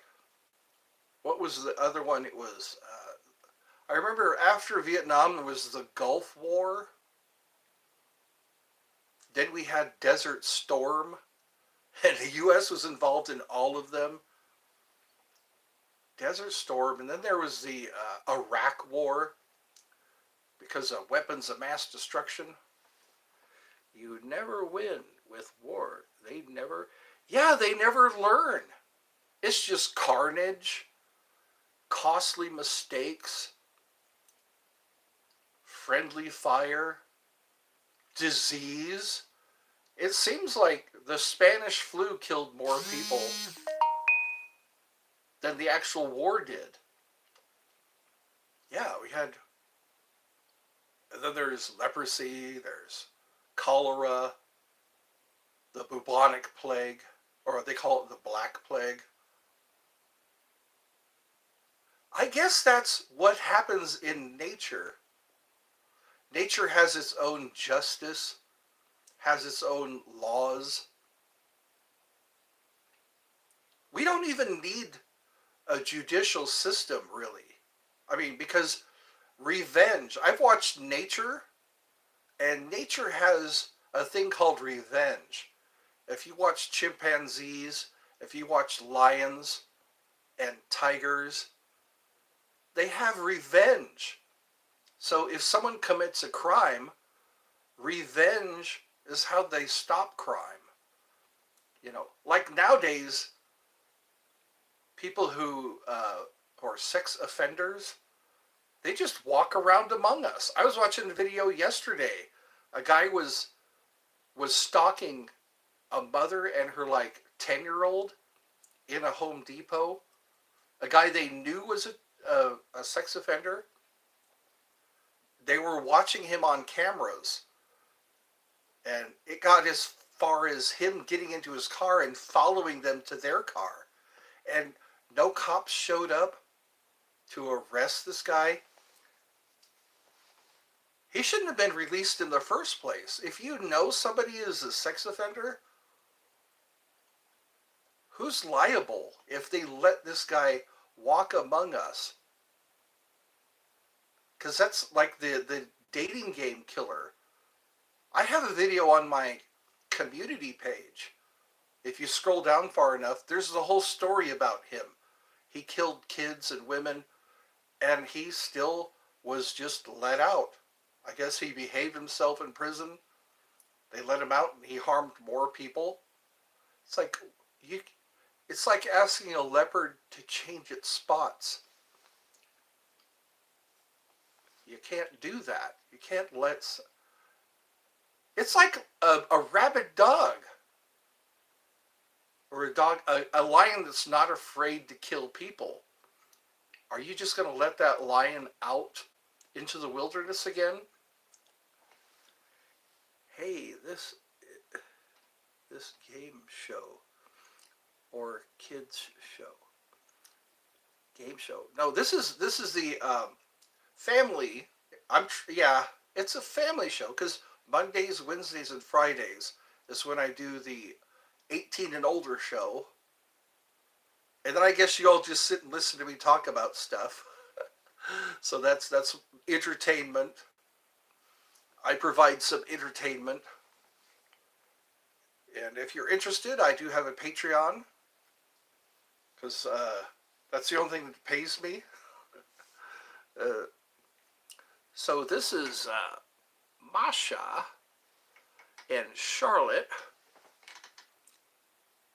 what was the other one? It was, I remember after Vietnam, there was the Gulf War. Then we had Desert Storm. And the U.S. was involved in all of them. Desert Storm. And then there was the Iraq War. Because of weapons of mass destruction. You never win with war. They never learn. It's just carnage, costly mistakes, friendly fire, disease. It seems like the Spanish flu killed more people than the actual war did. Yeah, we had... And then there's leprosy, there's cholera, the bubonic plague, or they call it the Black Plague. I guess that's what happens in nature. Nature has its own justice, has its own laws. We don't even need a judicial system, really. I mean, because revenge, I've watched nature And nature has a thing called revenge. If you watch chimpanzees, if you watch lions and tigers, they have revenge. So if someone commits a crime, revenge is how they stop crime. Like nowadays, people who are sex offenders, they just walk around among us. I was watching a video yesterday. A guy was stalking a mother and her like 10-year-old in a Home Depot. A guy they knew was a sex offender. They were watching him on cameras, and it got as far as him getting into his car and following them to their car. And no cops showed up to arrest this guy. He shouldn't have been released in the first place. If you know somebody is a sex offender, who's liable if they let this guy walk among us? Because that's like the dating game killer. I have a video on my community page. If you scroll down far enough, there's a whole story about him. He killed kids and women, and he still was just let out. I guess he behaved himself in prison. They let him out, and he harmed more people. It's like it's like asking a leopard to change its spots. You can't do that. You can't let. It's like a rabid dog, or a lion that's not afraid to kill people. Are you just going to let that lion out into the wilderness again? Hey, this game show or kids show, game show. No, this is the family. Yeah, it's a family show because Mondays, Wednesdays, and Fridays is when I do the 18 and older show. And then I guess you all just sit and listen to me talk about stuff. So that's entertainment. I provide some entertainment. And if you're interested, I do have a Patreon. Because that's the only thing that pays me. So this is Masha and Charlotte.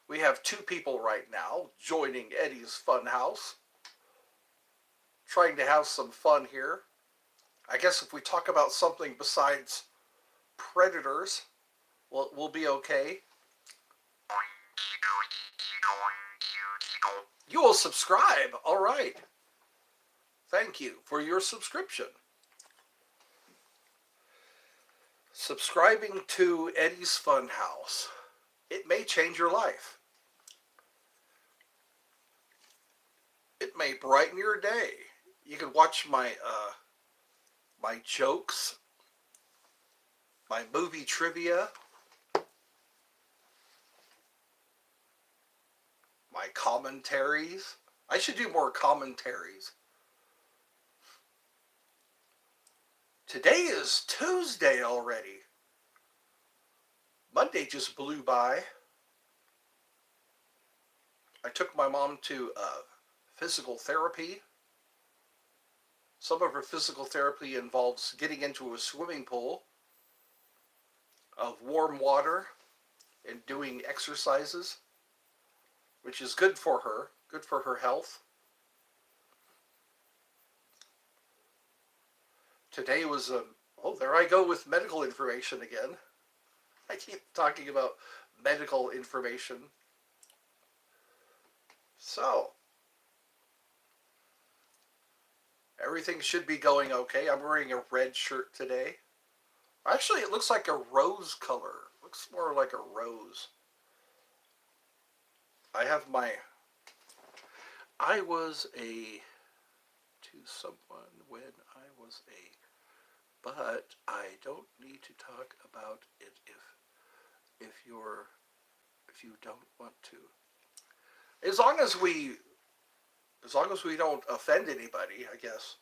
We have two people right now joining Eddie's Funhouse. Trying to have some fun here. I guess if we talk about something besides predators, we'll be okay. You will subscribe. All right. Thank you for your subscription. Subscribing to Eddie's Funhouse. It may change your life. It may brighten your day. You can watch my my jokes, my movie trivia, my commentaries. I should do more commentaries. Today is Tuesday already. Monday just blew by. I took my mom to physical therapy. Some of her physical therapy involves getting into a swimming pool of warm water and doing exercises, which is good for her health. Today was there I go with medical information again. I keep talking about medical information. So, everything should be going okay. I'm wearing a red shirt today. Actually, it looks like a rose color. It looks more like a rose. I was to someone when I was but I don't need to talk about it if you don't want to. As long as we don't offend anybody, I guess.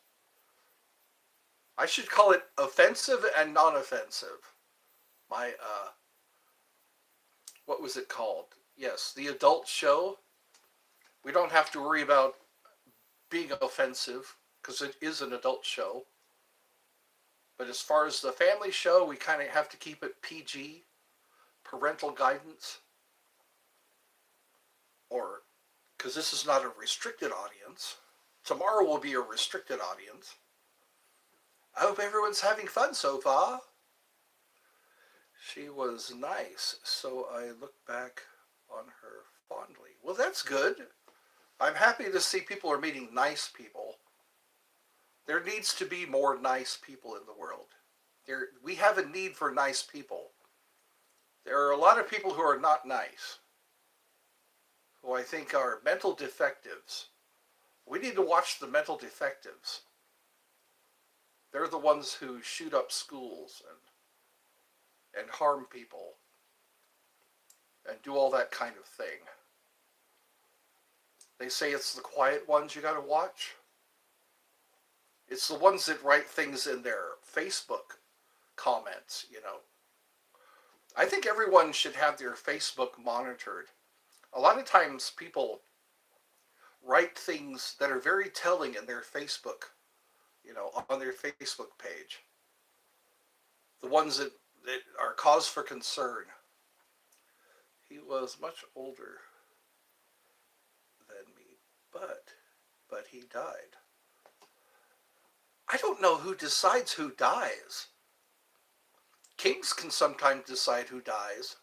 I should call it offensive and non-offensive. My, what was it called? Yes, the adult show. We don't have to worry about being offensive because it is an adult show. But as far as the family show, we kind of have to keep it PG, parental guidance, or because this is not a restricted audience. Tomorrow will be a restricted audience. I hope everyone's having fun so far. She was nice, so I look back on her fondly. Well, that's good. I'm happy to see people are meeting nice people. There needs to be more nice people in the world. We have a need for nice people. There are a lot of people who are not nice, who I think are mental defectives. We need to watch the mental defectives. They're the ones who shoot up schools and harm people and do all that kind of thing. They say it's the quiet ones you gotta watch. It's the ones that write things in their Facebook comments, you know. I think everyone should have their Facebook monitored. A lot of times people write things that are very telling in their Facebook, you know, on their Facebook page. The ones that are cause for concern. He was much older than me, but he died. I don't know who decides who dies. Kings can sometimes decide who dies.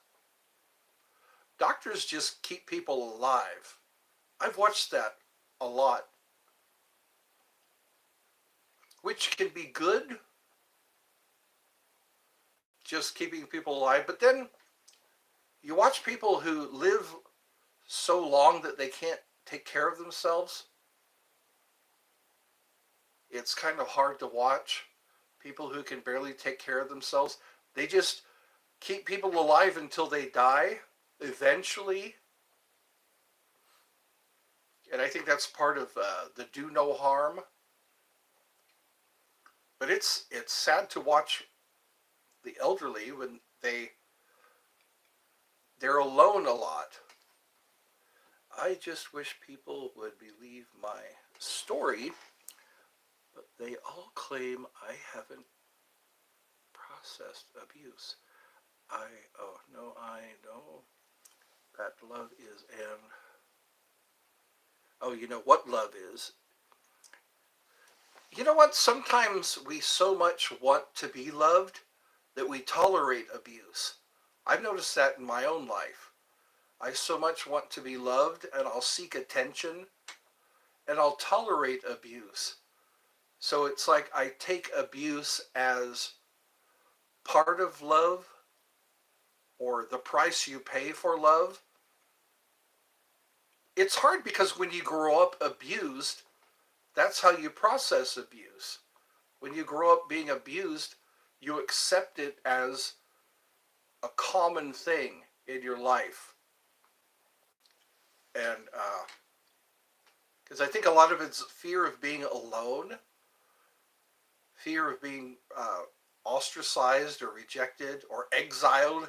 Doctors just keep people alive. I've watched that a lot. Which can be good, just keeping people alive. But then you watch people who live so long that they can't take care of themselves. It's kind of hard to watch. People who can barely take care of themselves. They just keep people alive until they die, eventually. And I think that's part of the do no harm. But it's sad to watch the elderly when they're alone a lot. I just wish people would believe my story, but they all claim I haven't processed abuse. I know that love is an... Oh, you know what love is? You know what? Sometimes we so much want to be loved that we tolerate abuse. I've noticed that in my own life. I so much want to be loved, and I'll seek attention, and I'll tolerate abuse. So it's like I take abuse as part of love, or the price you pay for love. It's hard because when you grow up abused, that's how you process abuse. When you grow up being abused, you accept it as a common thing in your life. And because I think a lot of it's fear of being alone, fear of being ostracized or rejected or exiled,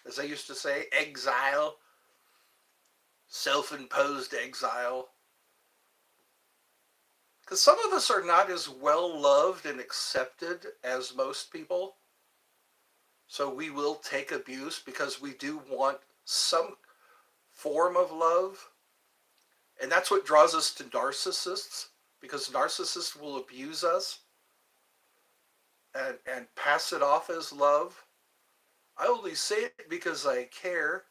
as I used to say, exile, self-imposed exile. Because some of us are not as well loved and accepted as most people. So we will take abuse because we do want some form of love. And that's what draws us to narcissists, because narcissists will abuse us and pass it off as love. I only say it because I care.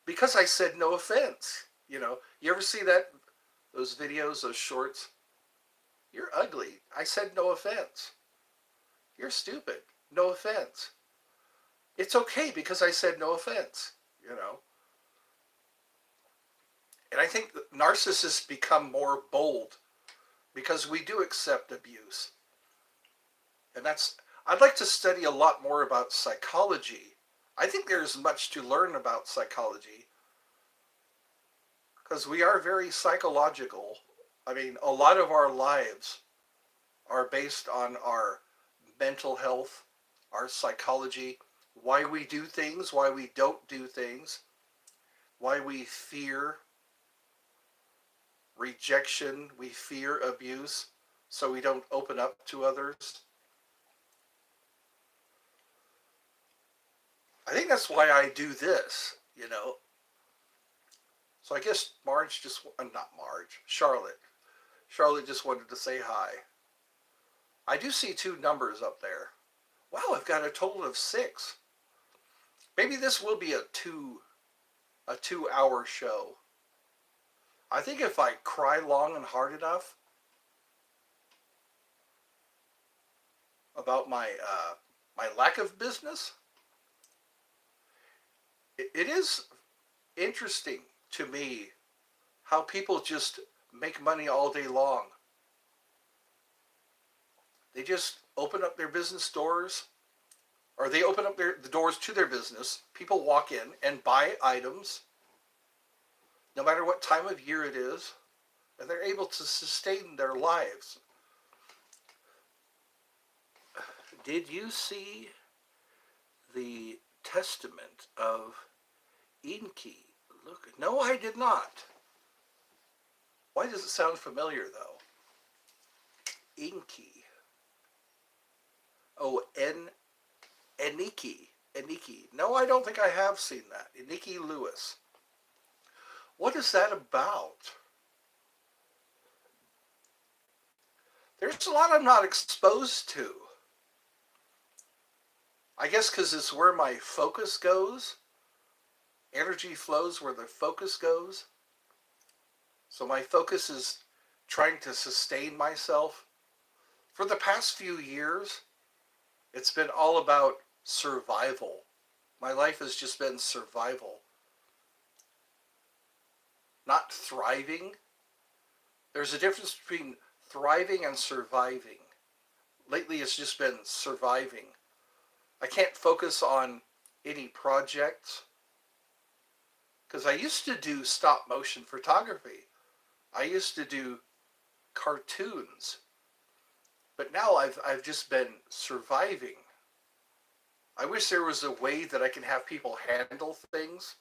Because I said no offense. You know, you ever see those videos, those shorts? You're ugly. I said no offense. You're stupid. No offense. It's okay because I said no offense, you know. And I think that narcissists become more bold because we do accept abuse. And I'd like to study a lot more about psychology. I think there's much to learn about psychology because we are very psychological. I mean, a lot of our lives are based on our mental health, our psychology, why we do things, why we don't do things, why we fear rejection, we fear abuse, so we don't open up to others. I think that's why I do this, you know. So I guess Marge just, not Marge, Charlotte. Charlotte just wanted to say hi. I do see 2 numbers up there. Wow, I've got a total of 6. Maybe this will be a 2-hour show. I think if I cry long and hard enough about my lack of business, it is interesting to me how people just make money all day long. They just open up their business doors, or they open up the doors to their business. People walk in and buy items, no matter what time of year it is, and they're able to sustain their lives. Did you see the Testament of Enki? Look, no, I did not. Why does it sound familiar, though? Enki. Oh, Eniki. Eniki. No, I don't think I have seen that. Eniki Lewis. What is that about? There's a lot I'm not exposed to. I guess because it's where my focus goes. Energy flows where the focus goes. So my focus is trying to sustain myself. For the past few years, it's been all about survival. My life has just been survival. Not thriving. There's a difference between thriving and surviving. Lately, it's just been surviving. I can't focus on any projects because I used to do stop motion photography. I used to do cartoons. But now I've just been surviving. I wish there was a way that I can have people handle things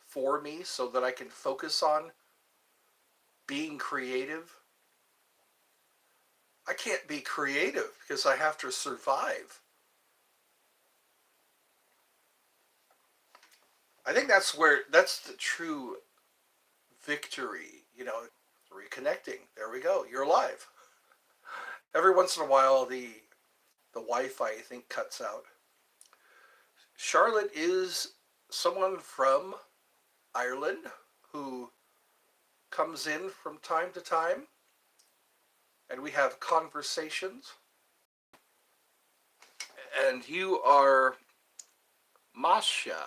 for me so that I can focus on being creative. I can't be creative because I have to survive. I think that's the true victory, you know, reconnecting. There we go. You're alive. Every once in a while the Wi-Fi, I think, cuts out. Charlotte is someone from Ireland who comes in from time to time and we have conversations. And you are Masha.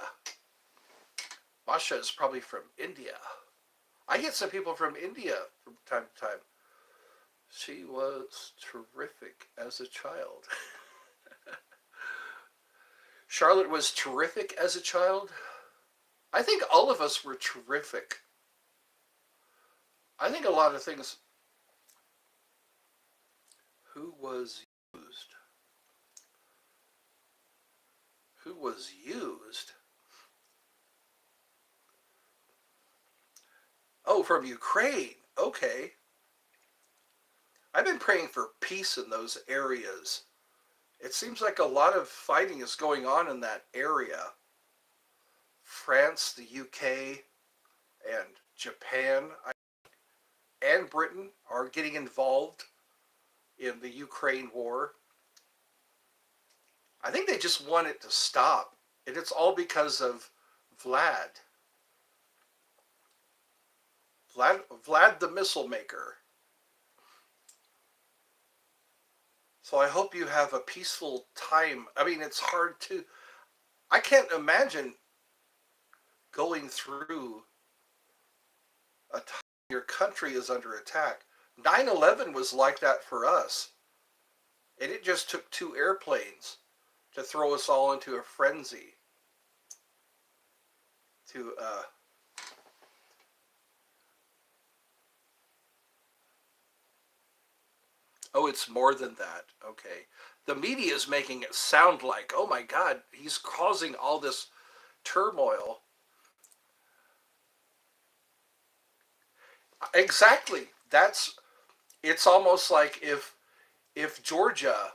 Masha is probably from India. I get some people from India from time to time. She was terrific as a child. Charlotte was terrific as a child. I think all of us were terrific. I think a lot of things. Who was used? Who was used? Oh, from Ukraine. Okay. I've been praying for peace in those areas. It seems like a lot of fighting is going on in that area. France, the UK, and Japan and Britain are getting involved in the Ukraine war. I think they just want it to stop. And it's all because of Vlad. Vlad the missile maker. So I hope you have a peaceful time. I mean, it's hard to... I can't imagine going through a time your country is under attack. 9/11 was like that for us. And it just took 2 airplanes to throw us all into a frenzy. Oh, it's more than that. Okay. The media is making it sound like, oh my God, he's causing all this turmoil. Exactly. It's almost like if Georgia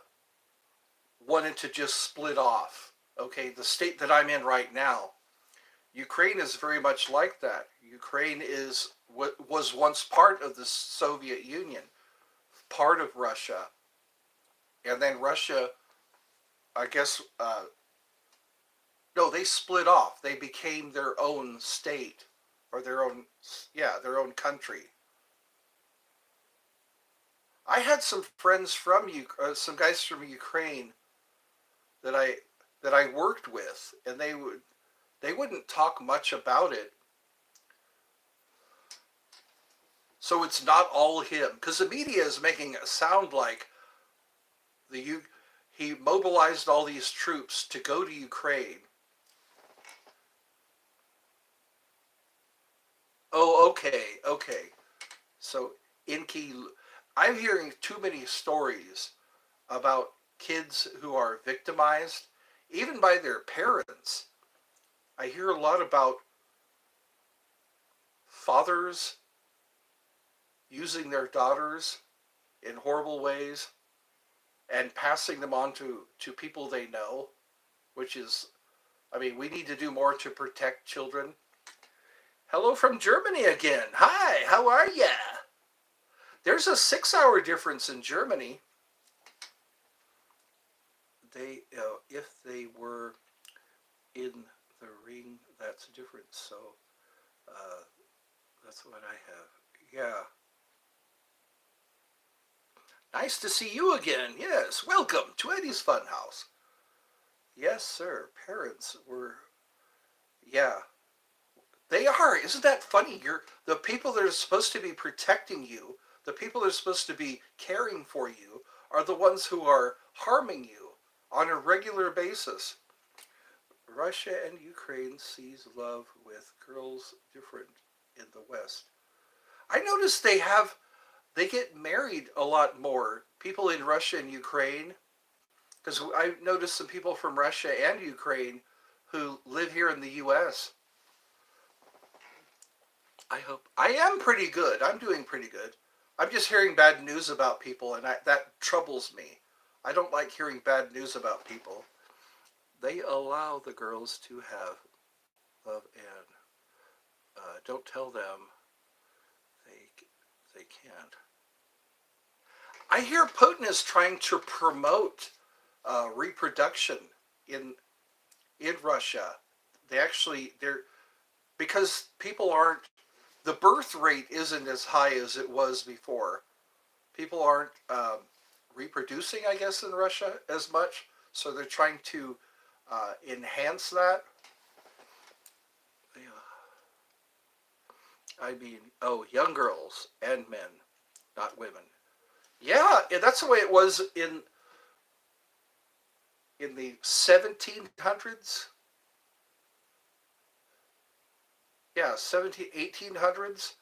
wanted to just split off, okay, the state that I'm in right now, Ukraine is very much like that. Ukraine is what was once part of the Soviet Union, part of Russia, and then Russia, I guess, no, they split off. They became their own state or their own, yeah, their own country. I had some friends from some guys from Ukraine that I worked with, and they wouldn't talk much about it. So it's not all him, because the media is making it sound like the he mobilized all these troops to go to Ukraine. Oh, okay, okay. So Inky, I'm hearing too many stories about kids who are victimized, even by their parents. I hear a lot about fathers using their daughters in horrible ways and passing them on to people they know, which is, I mean, we need to do more to protect children. Hello from Germany again. Hi, how are ya? There's a 6 hour difference in Germany. If they were in the ring, that's different. So uh, that's what I have. Yeah. Nice to see you again. Yes, welcome to Eddie's Funhouse. Yes, sir. Parents were, yeah, they are. Isn't that funny? You're the people that are supposed to be protecting you, the people that are supposed to be caring for you, are the ones who are harming you on a regular basis. Russia and Ukraine sees love with girls different in the West. I noticed they get married a lot more. People in Russia and Ukraine, because I noticed some people from Russia and Ukraine who live here in the U.S. I hope I am pretty good. I'm doing pretty good. I'm just hearing bad news about people, and that troubles me. I don't like hearing bad news about people. They allow the girls to have love and don't tell them they they can't. I hear Putin is trying to promote reproduction in in Russia. They're because people aren't the birth rate isn't as high as it was before. People aren't reproducing, I guess, in Russia as much, so they're trying to enhance that. Yeah. I mean, oh, young girls and men, not women. Yeah, that's the way it was in the 1700s. Yeah, 1800s.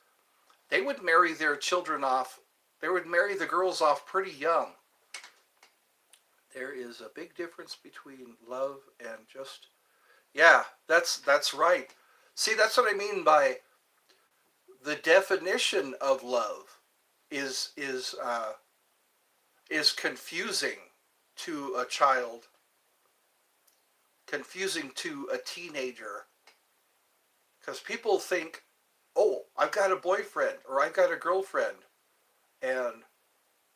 They would marry their children off. They would marry the girls off pretty young. There is a big difference between love and just. Yeah, that's right. See, that's what I mean by the definition of love is is uh, is confusing to a child, confusing to a teenager, because people think, oh, I've got a boyfriend or I've got a girlfriend, and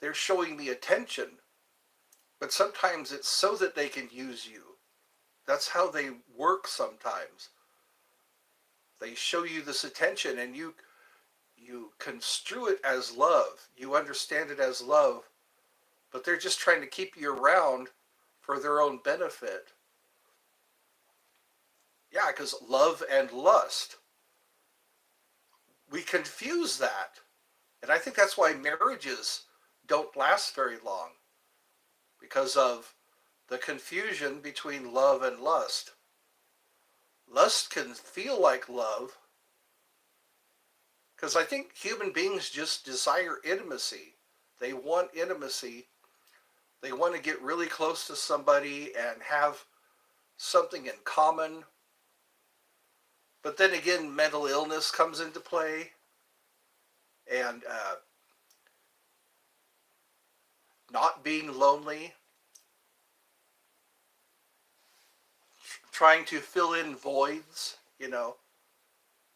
they're showing me attention. But sometimes it's so that they can use you. That's how they work sometimes. They show you this attention and you construe it as love. You understand it as love, but they're just trying to keep you around for their own benefit. Yeah, because love and lust. We confuse that. And I think that's why marriages don't last very long, because of the confusion between love and lust. Lust can feel like love, because I think human beings just desire intimacy. They want intimacy. They want to get really close to somebody and have something in common. But then again, mental illness comes into play, and not being lonely, trying to fill in voids, you know.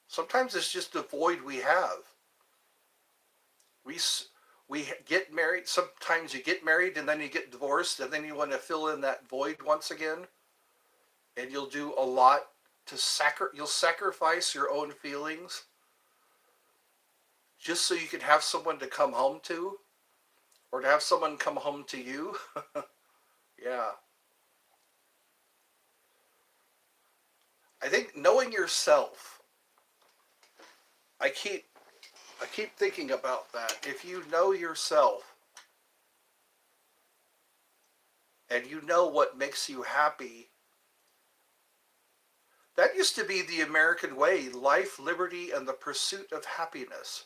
Sometimes it's just a void we have. We we get married. Sometimes you get married and then you get divorced, and then you want to fill in that void once again, and you'll do a lot to you'll sacrifice your own feelings just so you can have someone to come home to, or to have someone come home to you. Yeah. I think knowing yourself, I keep thinking about that. If you know yourself and you know what makes you happy, that used to be the American way: life, liberty, and the pursuit of happiness.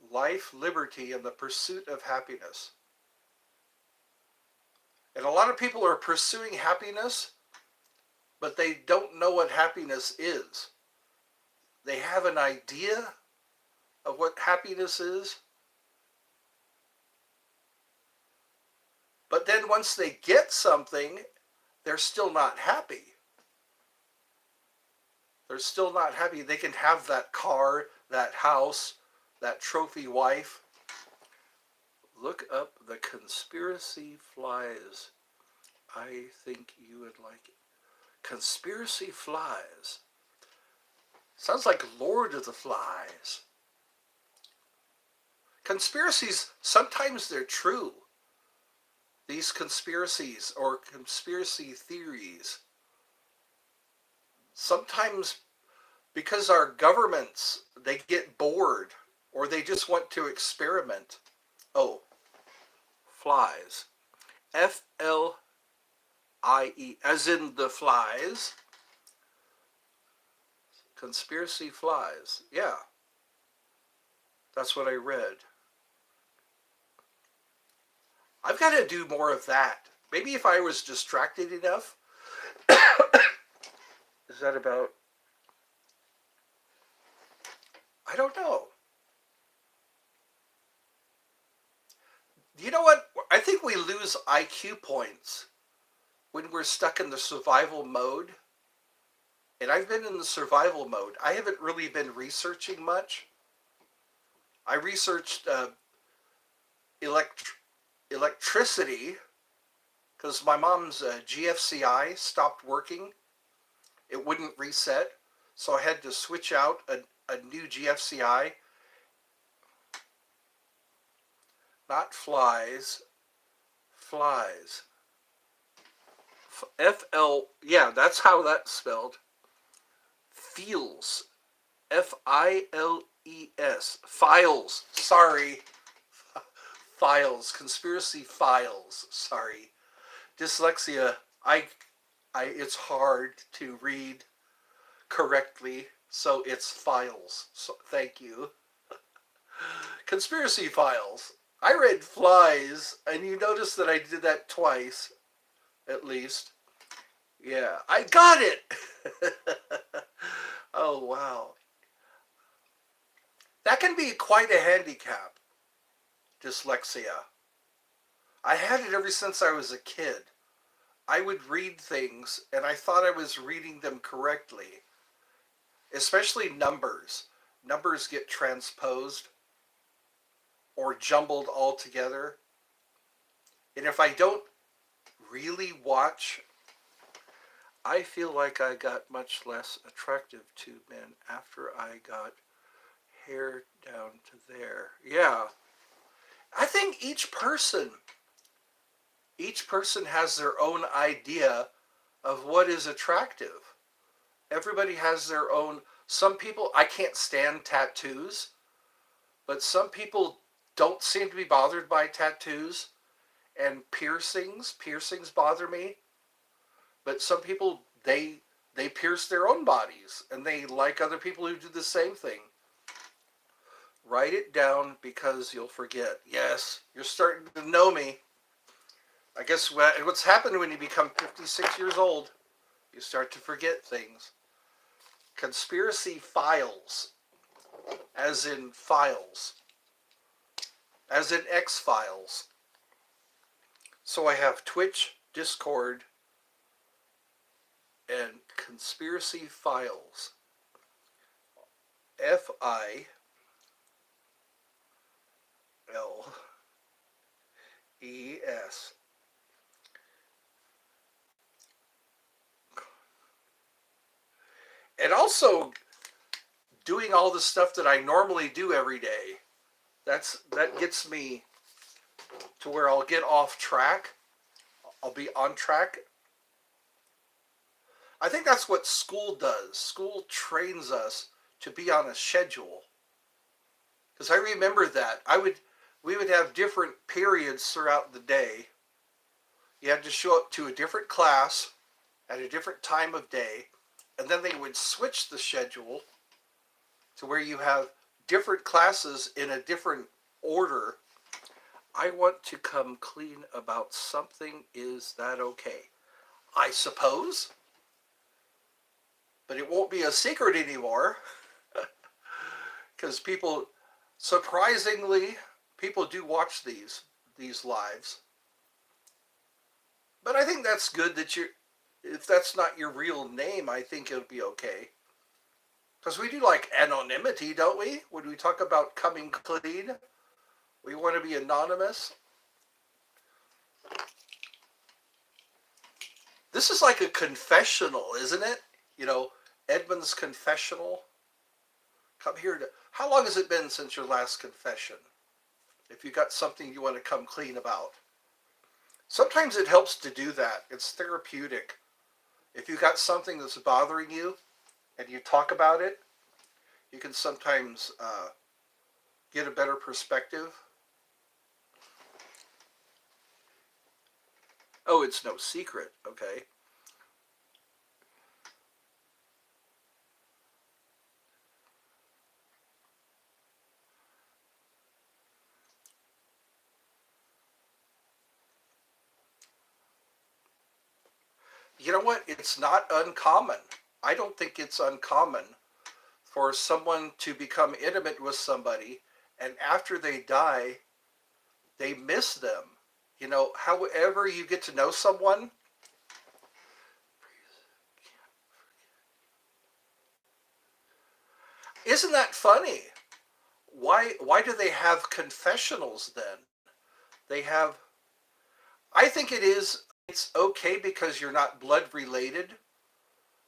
Life, liberty, and the pursuit of happiness. And a lot of people are pursuing happiness, but they don't know what happiness is. They have an idea of what happiness is, but then once they get something, they're still not happy. They're still not happy. They can have that car, that house, that trophy wife. Look up The Conspiracy Flies. I think you would like it. Conspiracy Flies. Sounds like Lord of the Flies. Conspiracies, sometimes they're true. These conspiracies or conspiracy theories. Sometimes because our governments, they get bored or they just want to experiment. Oh, flies. Flie, as in the flies. Conspiracy Flies. Yeah. That's what I read. I've got to do more of that. Maybe if I was distracted enough. Is that about... I don't know. You know what? I think we lose IQ points when we're stuck in the survival mode. And I've been in the survival mode. I haven't really been researching much. I researched electricity because my mom's GFCI stopped working. It wouldn't reset. So I had to switch out a new GFCI. Not flies. Flies. F-L... Yeah, that's how that's spelled. Feels. F-I-L-E-S. Files. Sorry. Files. Conspiracy files. Sorry. Dyslexia. It's hard to read correctly, so it's files. So thank you. Conspiracy files. I read flies, and you notice that I did that twice, at least. Yeah, I got it! Oh, wow. That can be quite a handicap, dyslexia. I had it ever since I was a kid. I would read things, and I thought I was reading them correctly. Especially numbers. Numbers get transposed or jumbled all together. And if I don't really watch, I feel like I got much less attractive to men after I got hair down to there. Yeah. I think each person has their own idea of what is attractive. Everybody has their own. Some people, I can't stand tattoos, but some people don't seem to be bothered by tattoos and piercings. Piercings bother me. But some people, they pierce their own bodies, and they like other people who do the same thing. Write it down because you'll forget. Yes, you're starting to know me. I guess what's happened when you become 56 years old, you start to forget things. Conspiracy files, as in files, as in X Files. So I have Twitch, Discord, and Conspiracy Files. Files. And also doing all the stuff that I normally do every day. That gets me to where I'll get off track. I'll be on track. I think that's what school does. School trains us to be on a schedule. Because I remember that. We would have different periods throughout the day. You had to show up to a different class at a different time of day, and then they would switch the schedule to where you have different classes in a different order. I want to come clean about something. Is that okay? I suppose. But it won't be a secret anymore. Because people, surprisingly, people do watch these lives. But I think that's good that if that's not your real name, I think it'll be okay. Because we do like anonymity, don't we? When we talk about coming clean, we want to be anonymous. This is like a confessional, isn't it? You know, Edmund's confessional. Come here to... How long has it been since your last confession? If you got something you want to come clean about. Sometimes it helps to do that. It's therapeutic. If you got something that's bothering you and you talk about it, you can sometimes get a better perspective. Oh, it's no secret, okay. You know what? It's not uncommon. I don't think it's uncommon for someone to become intimate with somebody, and after they die, they miss them. You know, however you get to know someone, isn't that funny? Why do they have confessionals then? They have... I think it's okay because you're not blood related.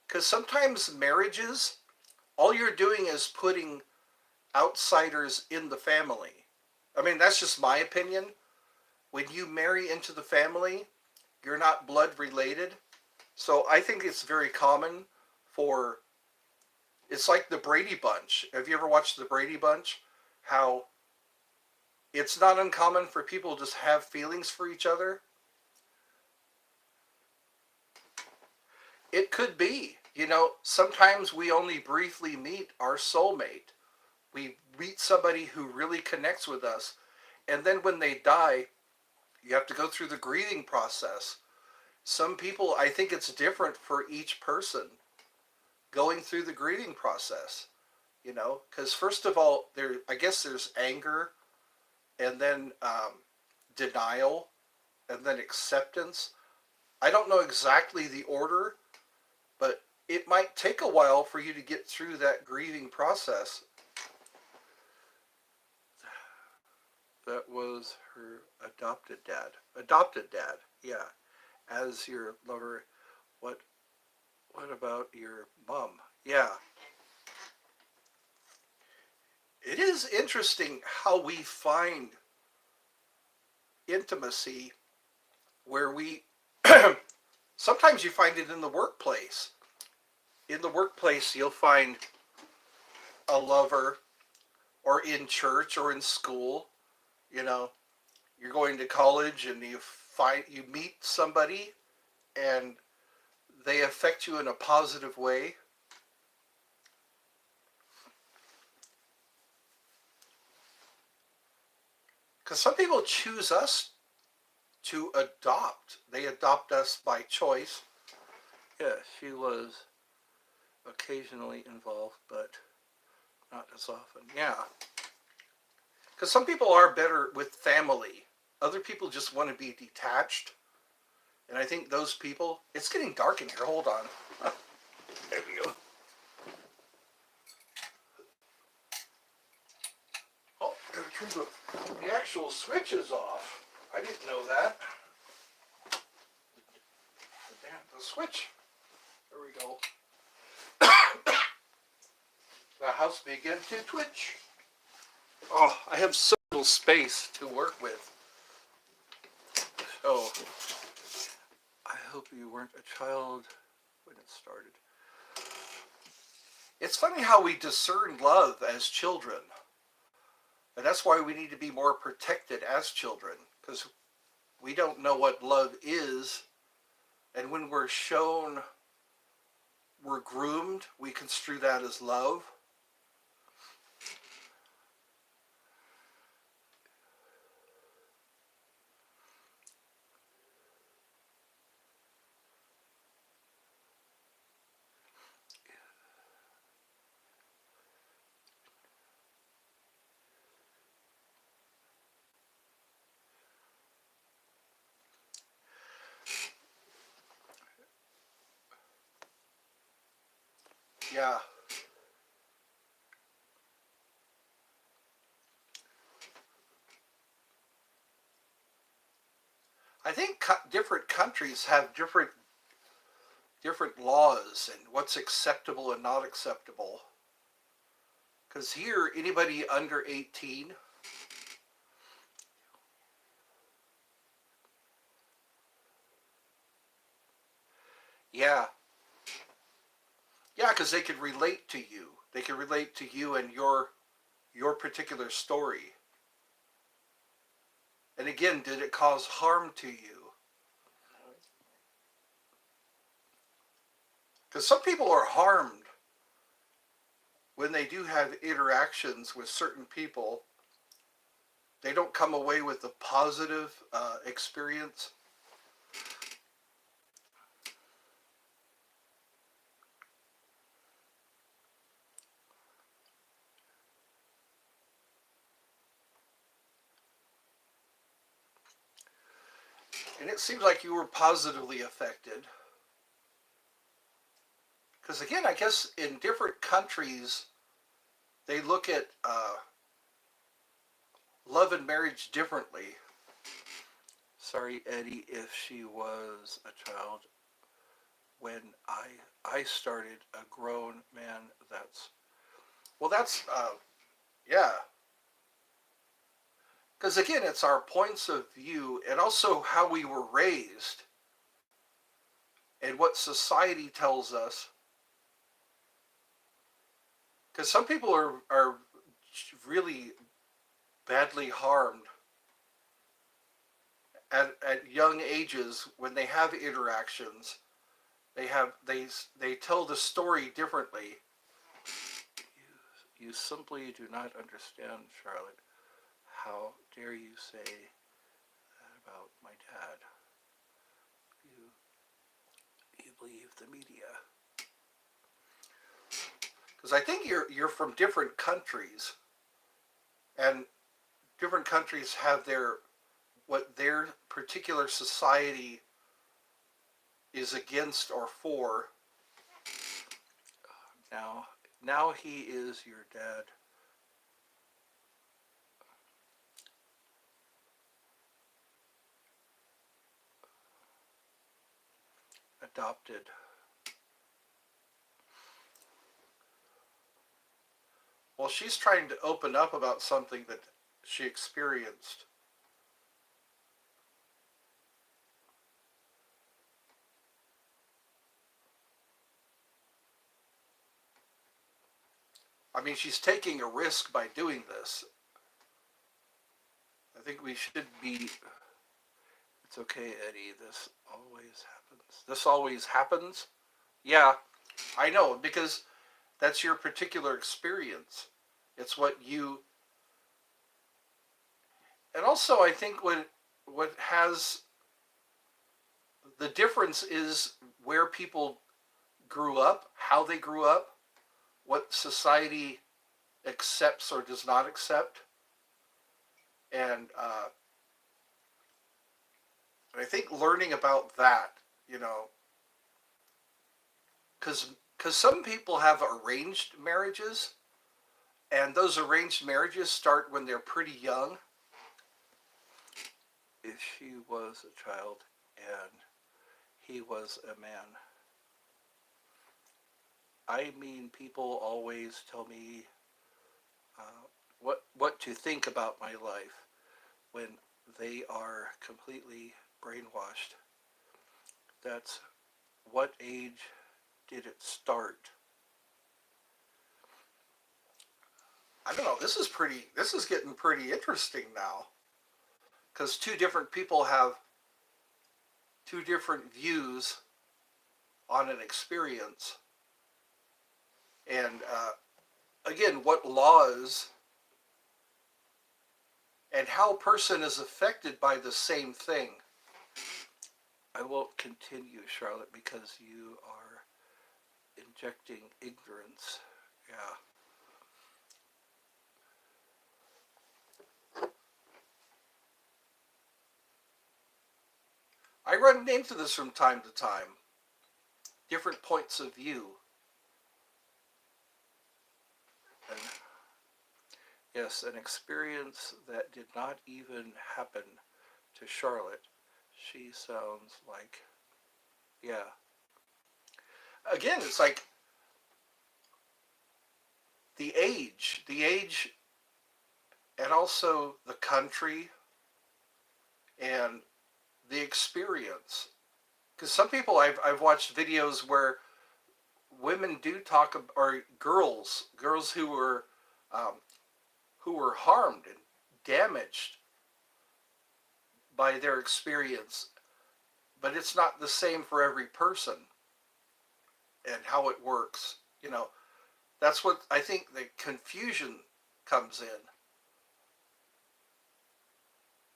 Because sometimes marriages, all you're doing is putting outsiders in the family. I mean, that's just my opinion. When you marry into the family, you're not blood related. So I think it's very common for... It's like the Brady Bunch. Have you ever watched the Brady Bunch? How it's not uncommon for people to just have feelings for each other. It could be. You know, sometimes we only briefly meet our soulmate. We meet somebody who really connects with us. And then when they die, you have to go through the grieving process. Some people, I think it's different for each person going through the grieving process. You know, because first of all, I guess there's anger, and then denial, and then acceptance. I don't know exactly the order, but it might take a while for you to get through that grieving process. That was her adopted dad. Adopted dad, yeah. As your lover, what about your mom? Yeah. It is interesting how we find intimacy where we... Sometimes you find it in the workplace. In the workplace, you'll find a lover, or in church, or in school. You know, you're going to college and you meet somebody and they affect you in a positive way. Because some people choose us to adopt. They adopt us by choice. Yeah, she was occasionally involved, but not as often. Yeah. Because some people are better with family. Other people just want to be detached. And I think those people... It's getting dark in here. Hold on. There we go. Oh, gotta turn the actual switch is off. I didn't know that. Damn, the switch. There we go. The house began to twitch. Oh, I have so little space to work with. So, I hope you weren't a child when it started. It's funny how we discern love as children. And that's why we need to be more protected as children. Because we don't know what love is. And when we're shown, we're groomed, we construe that as love. Yeah. I think different countries have different laws and what's acceptable and not acceptable. Because here, anybody under 18, yeah, yeah, because they could relate to you. They can relate to you and your particular story. And again, did it cause harm to you? Because some people are harmed when they do have interactions with certain people. They don't come away with a positive experience. And it seems like you were positively affected. Because again, I guess in different countries, they look at love and marriage differently. Sorry, Eddie, if she was a child when I started a grown man. That's yeah. Because again, it's our points of view and also how we were raised and what society tells us. Because some people are really badly harmed at young ages when they have interactions. They tell the story differently. You simply do not understand, Charlotte. How dare you say that about my dad? You believe the media. Because I think you're from different countries, and different countries have what their particular society is against or for. Now he is your dad. Adopted. Well, she's trying to open up about something that she experienced. I mean, she's taking a risk by doing this. I think we should be... It's okay, Eddie. This always happens. This always happens? Yeah, I know, because that's your particular experience. It's what you... And also, I think what has the difference is where people grew up, how they grew up, what society accepts or does not accept, and I think learning about that, you know, because some people have arranged marriages, and those arranged marriages start when they're pretty young. If she was a child and he was a man, I mean, people always tell me what to think about my life when they are completely brainwashed. That's what age did it start? I don't know. This is getting pretty interesting now because two different people have two different views on an experience, and again, what laws and how a person is affected by the same thing. I won't continue, Charlotte, because you are injecting ignorance. Yeah. I run into this from time to time. Different points of view. And yes, an experience that did not even happen to Charlotte. She sounds like, yeah. Again, it's like the age, and also the country and the experience. Because some people I've watched videos where women do talk, or girls um, who were harmed and damaged by their experience, but it's not the same for every person and how it works. You know, that's what I think the confusion comes in.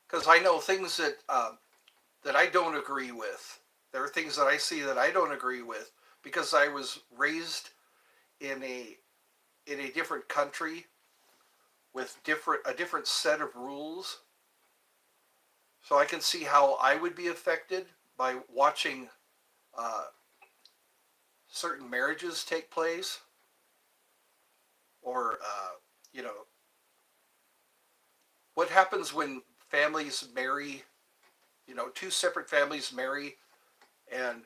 Because I know things that I don't agree with. There are things that I see that I don't agree with because I was raised in a different country with a different set of rules. So I can see how I would be affected by watching uh, certain marriages take place, or you know, what happens when families marry. You know, two separate families marry, and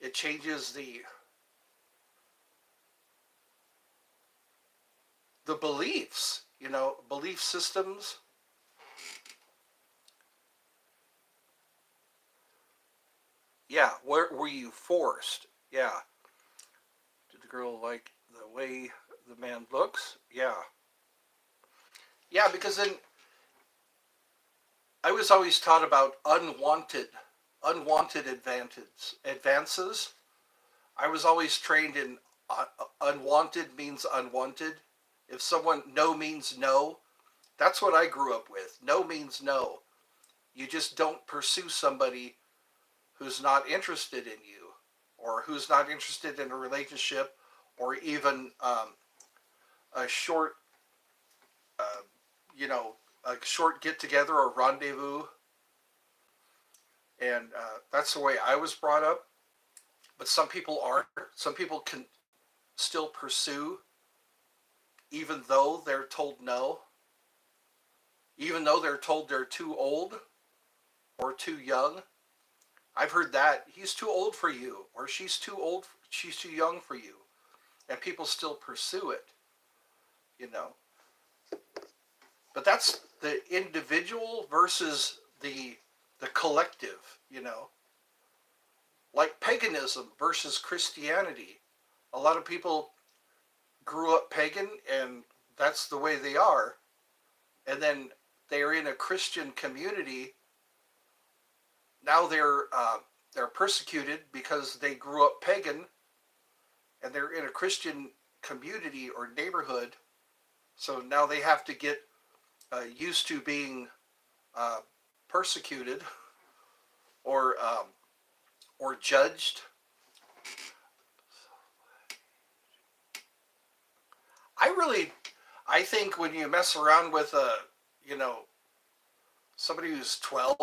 it changes the beliefs. You know, belief systems. Yeah, where were you forced? Yeah. Did the girl like the way the man looks? Yeah. Yeah, because then I was always taught about unwanted advances. I was always trained in unwanted means unwanted. If someone no means no, that's what I grew up with. No means no. You just don't pursue somebody who's not interested in you, or who's not interested in a relationship, or even a short, uh, you know, a short get together or rendezvous. And that's the way I was brought up. But some people aren't. Some people can still pursue, even though they're told no, even though they're told they're too old or too young. I've heard that he's too old for you, or she's too young for you, and people still pursue it. You know, but that's the individual versus the collective. You know, like paganism versus Christianity. A lot of people grew up pagan, and that's the way they are, and then they're in a Christian community. Now they're persecuted because they grew up pagan, and they're in a Christian community or neighborhood. So now they have to get used to being uh, persecuted or judged. I really, I think when you mess around with you know, somebody who's 12,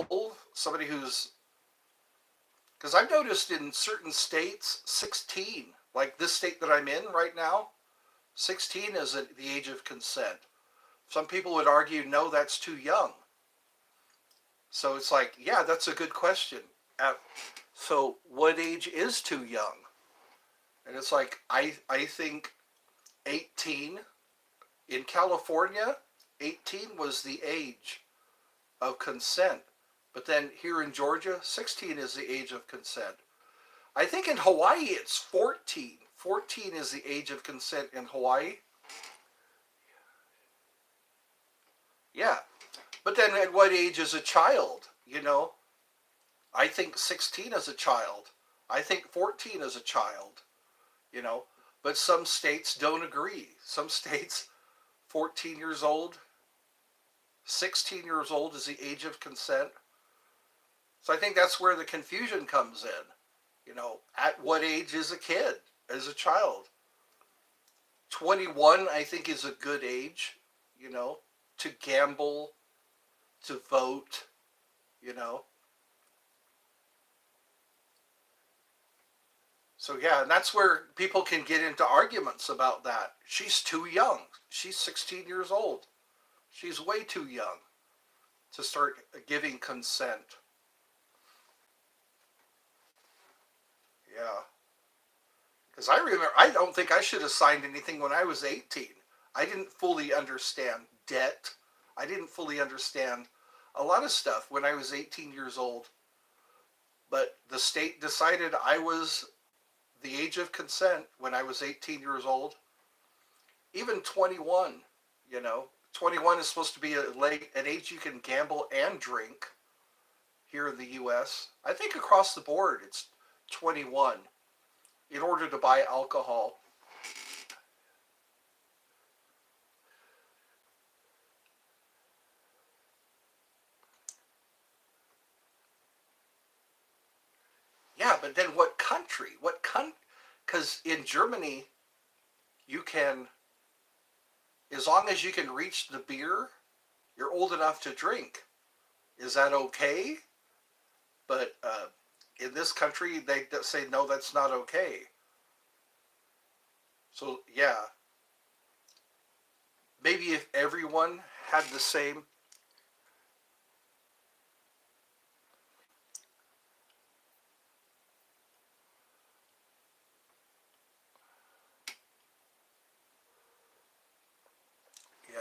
somebody who's, because I've noticed in certain states, 16, like this state that I'm in right now, 16 is the age of consent. Some people would argue, no, that's too young. So it's like, yeah, that's a good question. So what age is too young? And it's like, I think 18 in California, 18 was the age of consent. But then here in Georgia, 16 is the age of consent. I think in Hawaii it's 14. 14 is the age of consent in Hawaii. Yeah. But then at what age is a child? You know, I think 16 is a child. I think 14 is a child, you know. But some states don't agree. Some states, 14 years old, 16 years old is the age of consent. So I think that's where the confusion comes in. You know, at what age is a kid, as a child? 21, I think, is a good age, you know, to gamble, to vote, you know. So yeah, and that's where people can get into arguments about that. She's too young. She's 16 years old. She's way too young to start giving consent. Yeah. Because I remember, I don't think I should have signed anything when I was 18. I didn't fully understand debt. I didn't fully understand a lot of stuff when I was 18 years old. But the state decided I was the age of consent when I was 18 years old. Even 21, you know. 21 is supposed to be an age you can gamble and drink here in the U.S. I think across the board it's 21 in order to buy alcohol. Yeah, but then what country? Because in Germany, you can, as long as you can reach the beer, you're old enough to drink. Is that okay? But in this country, they say, no, that's not okay. So, yeah, maybe if everyone had the same. Yeah.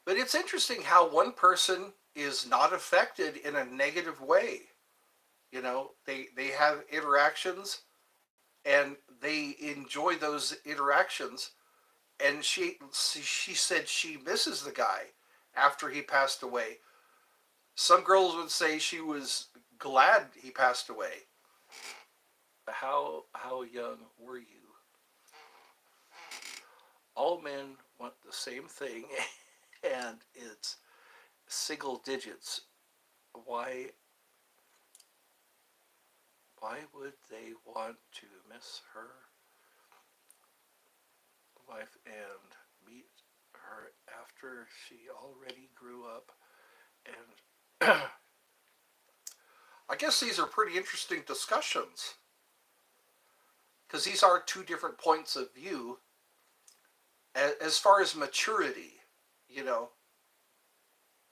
But it's interesting how one person is not affected in a negative way. You know, they have interactions and they enjoy those interactions. And she said she misses the guy after he passed away. Some girls would say she was glad he passed away. How young were you? All men want the same thing, and it's single digits. Why why would they want to miss her wife and meet her after she already grew up? And I guess these are pretty interesting discussions because these are two different points of view as far as maturity. You know,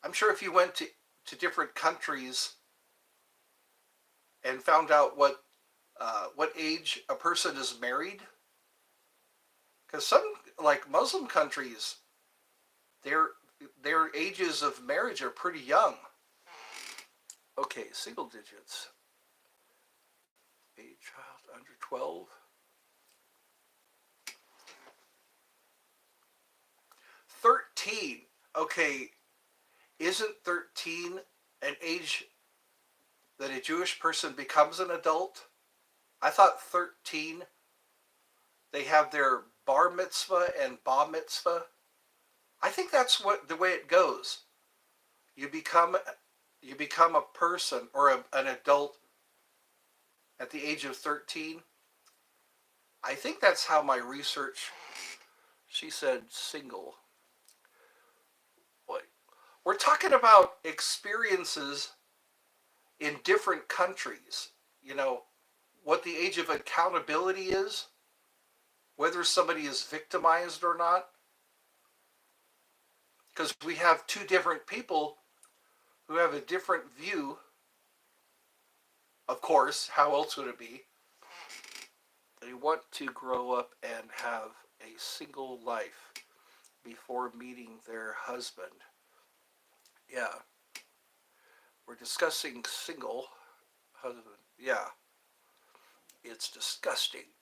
I'm sure if you went to different countries and found out what age a person is married, because some, like Muslim countries, their their ages of marriage are pretty young. Okay, single digits. A child under 12. 13. Okay, isn't 13 an age that a Jewish person becomes an adult? I thought 13, they have their bar mitzvah and bar mitzvah. I think that's what the way it goes. You become you become a person or an adult at the age of 13. I think that's how my research. She said single. Boy, we're talking about experiences in different countries. You know, what the age of accountability is, whether somebody is victimized or not. Because we have two different people who have a different view. Of course, how else would it be? They want to grow up and have a single life before meeting their husband. Yeah. We're discussing single husband. Yeah. It's disgusting.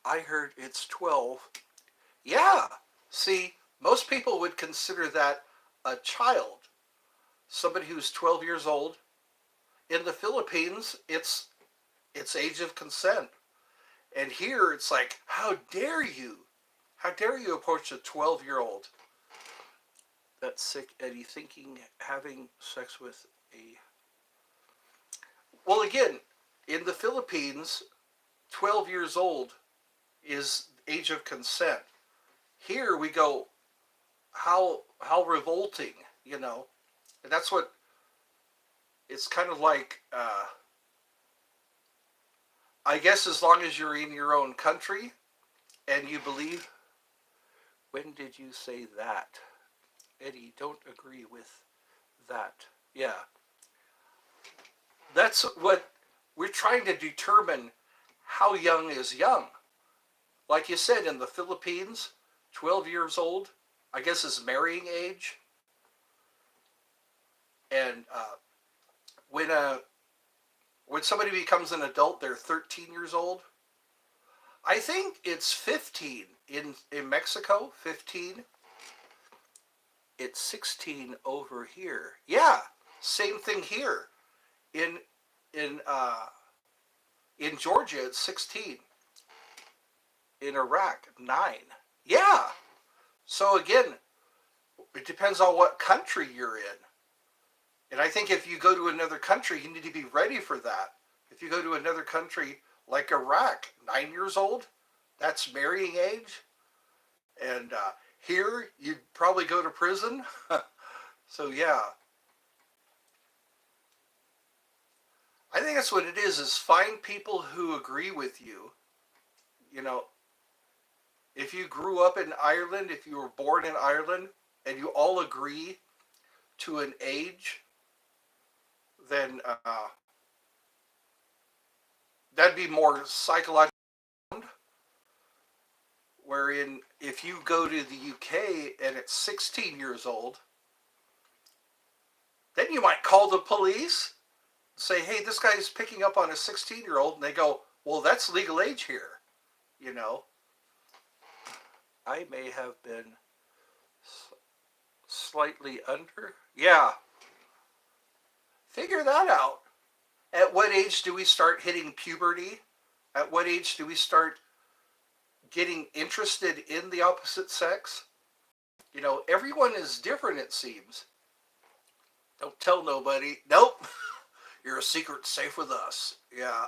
I heard it's 12. Yeah. See, most people would consider that a child. Somebody who's 12 years old. In the Philippines, it's age of consent. And here it's like, how dare you? How dare you approach a 12-year-old? That's sick, Eddie, thinking having sex with a... Well, again, in the Philippines, 12 years old is age of consent. Here we go, how revolting, you know? And that's what, it's kind of like, I guess as long as you're in your own country and you believe... When did you say that? Eddie, don't agree with that. Yeah. That's what we're trying to determine, how young is young. Like you said, in the Philippines, 12 years old, I guess is marrying age. And when somebody becomes an adult, they're 13 years old. I think it's 15 in Mexico, 15. It's 16 over here. Yeah, same thing here. In Georgia, it's 16. In Iraq, 9. Yeah. So again, it depends on what country you're in. And I think if you go to another country, you need to be ready for that. If you go to another country like Iraq, 9 years old, that's marrying age. And here, you'd probably go to prison. So yeah. I think that's what it is find people who agree with you. You know, if you grew up in Ireland, if you were born in Ireland, and you all agree to an age, then that'd be more psychological. Wherein, if you go to the UK and it's 16 years old, then you might call the police, say, hey, this guy's picking up on a 16-year-old, and they go, well, that's legal age here, you know. I may have been slightly under. Yeah. Figure that out. At what age do we start hitting puberty? At what age do we start getting interested in the opposite sex? You know, everyone is different, it seems. Don't tell nobody. Nope. You're a secret safe with us. Yeah.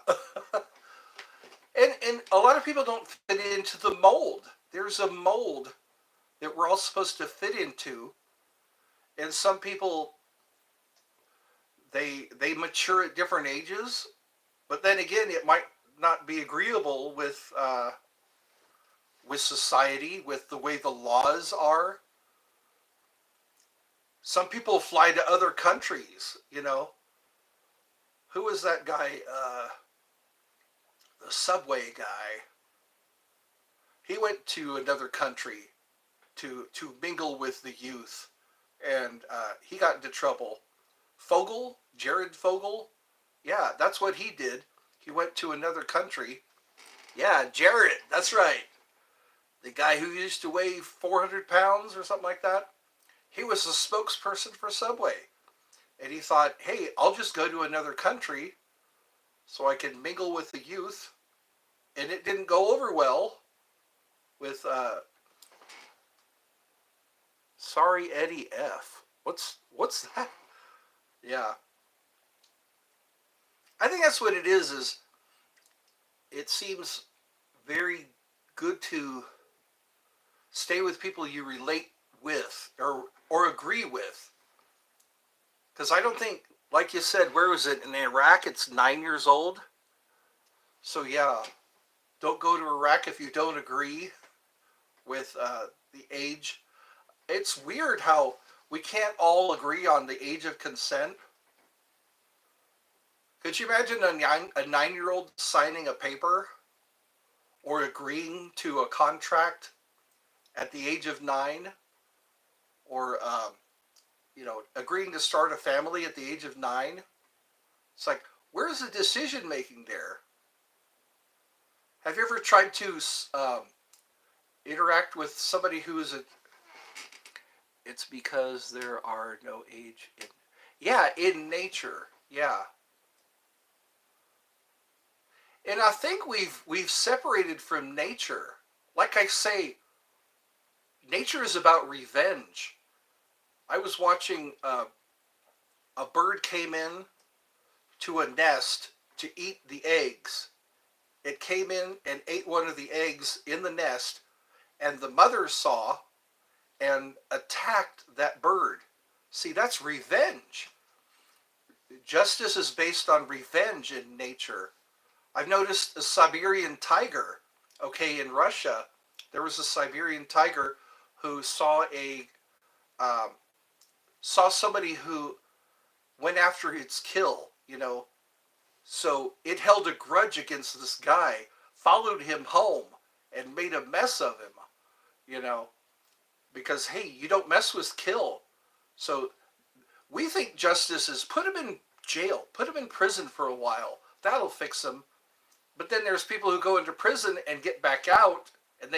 and a lot of people don't fit into the mold. There's a mold that we're all supposed to fit into. And some people, they mature at different ages. But then again, it might not be agreeable with society, with the way the laws are. Some people fly to other countries, you know. Who was that guy? The subway guy. He went to another country to mingle with the youth, and he got into trouble. Fogel, Jared Fogel, yeah, that's what he did. He went to another country. Yeah, Jared, that's right. The guy who used to weigh 400 pounds or something like that. He was the spokesperson for Subway. And he thought, hey, I'll just go to another country so I can mingle with the youth. and it didn't go over well with Sorry Eddie F. What's that? Yeah, I think that's what it is. Is it seems very good to stay with people you relate with or agree with. Because I don't think, like you said, where was it in Iraq? It's 9 years old. So yeah, don't go to Iraq if you don't agree with the age. It's weird how we can't all agree on the age of consent. Could you imagine a 9 year old signing a paper or agreeing to a contract at the age of 9, or agreeing to start a family at the age of 9? It's like, where's the decision making there? Have you ever tried to interact with somebody who is a? It's because there are no age in. Yeah, in nature. Yeah, and I think we've separated from nature. Like I say, nature is about revenge. I was watching a bird came in to a nest to eat the eggs. It came in and ate one of the eggs in the nest, and the mother saw and attacked that bird. See, that's revenge. Justice is based on revenge in nature. I've noticed a Siberian tiger. Okay, in Russia, there was a Siberian tiger who um, saw somebody who went after its kill. So it held a grudge against this guy, followed him home, and made a mess of him. You know, because hey, you don't mess with kill. So we think justice is put him in jail, put him in prison for a while. That'll fix him. But then there's people who go into prison and get back out, and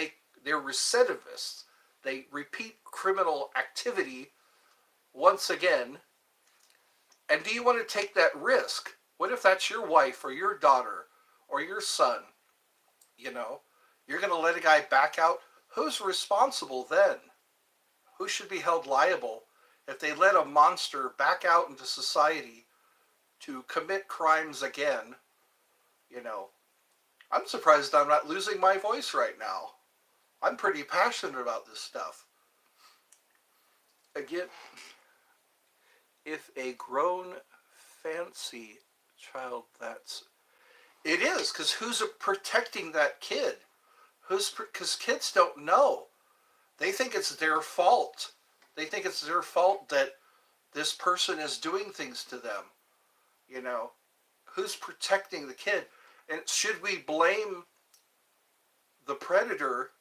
they're recidivists. They repeat criminal activity once again. And do you want to take that risk? What if that's your wife or your daughter or your son? You know, you're going to let a guy back out. Who's responsible then? Who should be held liable if they let a monster back out into society to commit crimes again? You know, I'm surprised I'm not losing my voice right now. I'm pretty passionate about this stuff. Again, if a grown fancy child, that's it is, because who's protecting that kid? Because kids don't know. They think it's their fault. They think it's their fault that this person is doing things to them. You know, who's protecting the kid? And should we blame the predator,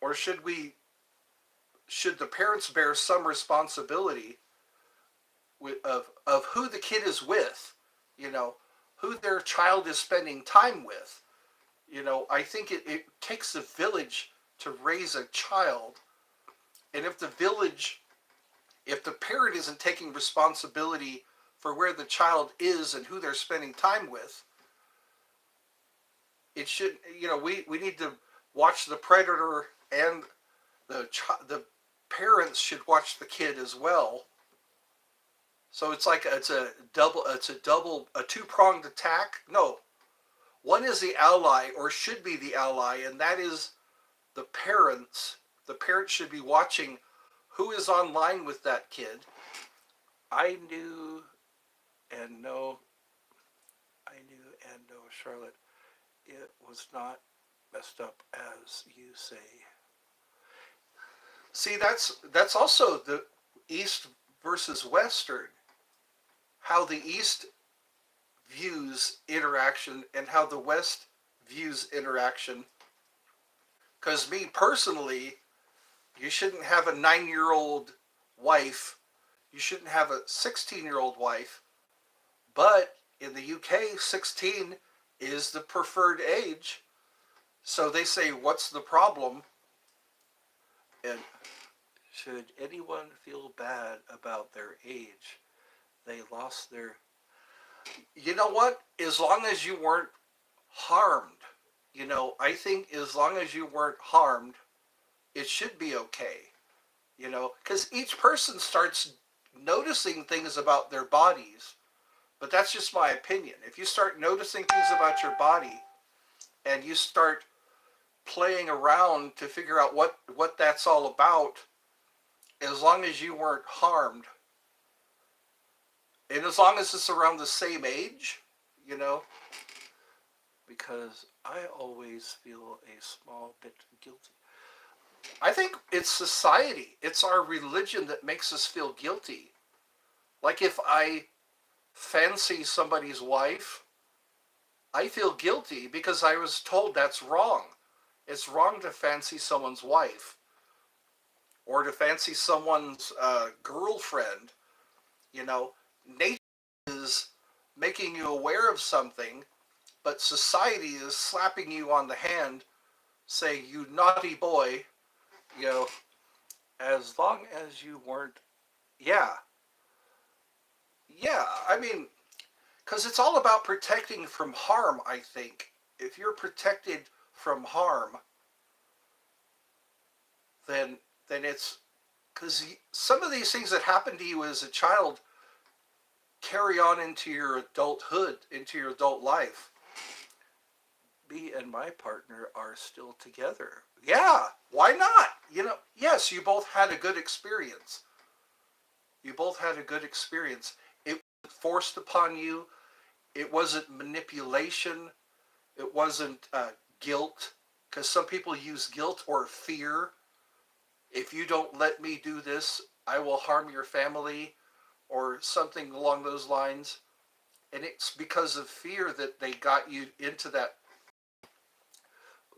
or should the parents bear some responsibility of who the kid is with? You know, who their child is spending time with. I think it takes a village to raise a child. And if the parent isn't taking responsibility for where the child is and who they're spending time with, it should, we need to watch the predator, and the parents should watch the kid as well. So it's like it's a two-pronged attack. No, one is the ally, or should be the ally, and that is the parents. The parents should be watching who is online with that kid. I knew and know, Charlotte, it was not messed up as you say. See, that's also the East versus Western. How the East views interaction and how the West views interaction. Because me personally, you shouldn't have a 9-year-old wife. You shouldn't have a 16-year-old wife. But in the UK, 16 is the preferred age. So they say, what's the problem? And should anyone feel bad about their age? They lost their... You know what? As long as you weren't harmed, You know, I think as long as you weren't harmed, it should be okay. You know, because each person starts noticing things about their bodies. But that's just my opinion. If you start noticing things about your body and you start playing around to figure out what that's all about, as long as you weren't harmed, and as long as it's around the same age, you know, because I always feel a small bit guilty. I think it's society, it's our religion that makes us feel guilty. Like if I fancy somebody's wife, I feel guilty because I was told that's wrong. It's wrong to fancy someone's wife or to fancy someone's girlfriend. You know, nature is making you aware of something, but society is slapping you on the hand, saying, you naughty boy, you know, as long as you weren't, yeah, yeah, I mean, because it's all about protecting from harm, I think. If you're protected from harm, then then it's because some of these things that happen to you as a child carry on into your adulthood, into your adult life. Me and my partner are still together. Yeah, why not? You know, yes, you both had a good experience. You both had a good experience. It wasn't forced upon you. It wasn't manipulation. It wasn't guilt. Because some people use guilt or fear. If you don't let me do this, I will harm your family or something along those lines. And it's because of fear that they got you into that.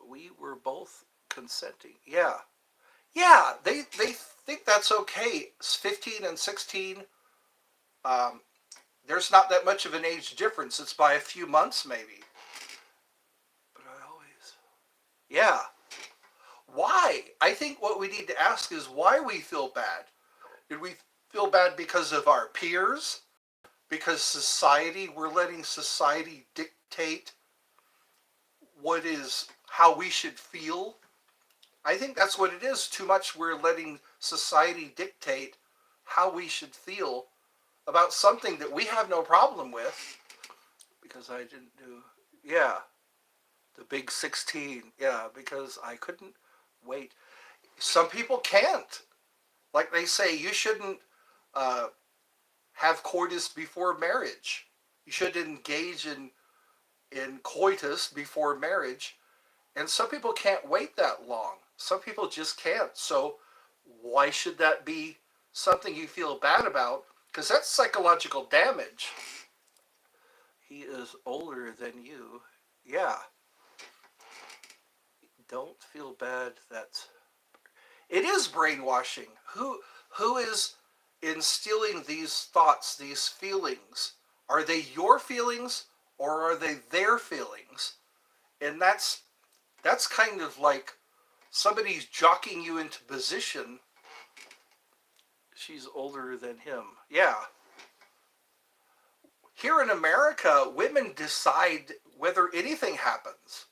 We were both consenting. Yeah. Yeah, they think that's okay. It's 15 and 16. Um, there's not that much of an age difference. It's by a few months, maybe. But I always. Yeah. Why? I think what we need to ask is why we feel bad. Did we feel bad because of our peers? Because society, we're letting society dictate what is how we should feel. I think that's what it is. Too much we're letting society dictate how we should feel about something that we have no problem with because I didn't do, yeah, the big 16. Yeah, because I couldn't wait. Some people can't. Like they say, you shouldn't uh, have coitus before marriage. You should engage in coitus before marriage. And some people can't wait that long. Some people just can't. So why should that be something you feel bad about? Because that's psychological damage. He is older than you. Yeah. Don't feel bad. That's it is brainwashing. Who is instilling these thoughts, these feelings? Are they your feelings or are they their feelings? And that's kind of like somebody's jockeying you into position. She's older than him. Yeah. Here in America, women decide whether anything happens.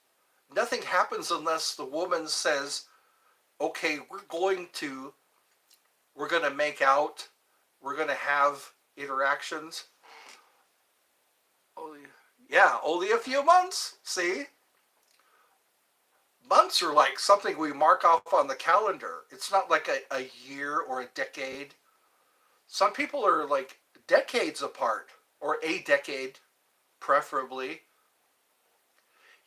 Nothing happens unless the woman says, okay, we're going to make out, we're going to have interactions. Only, yeah, only a few months. See? Months are like something we mark off on the calendar. It's not like a year or a decade. Some people are like decades apart, or a decade, preferably.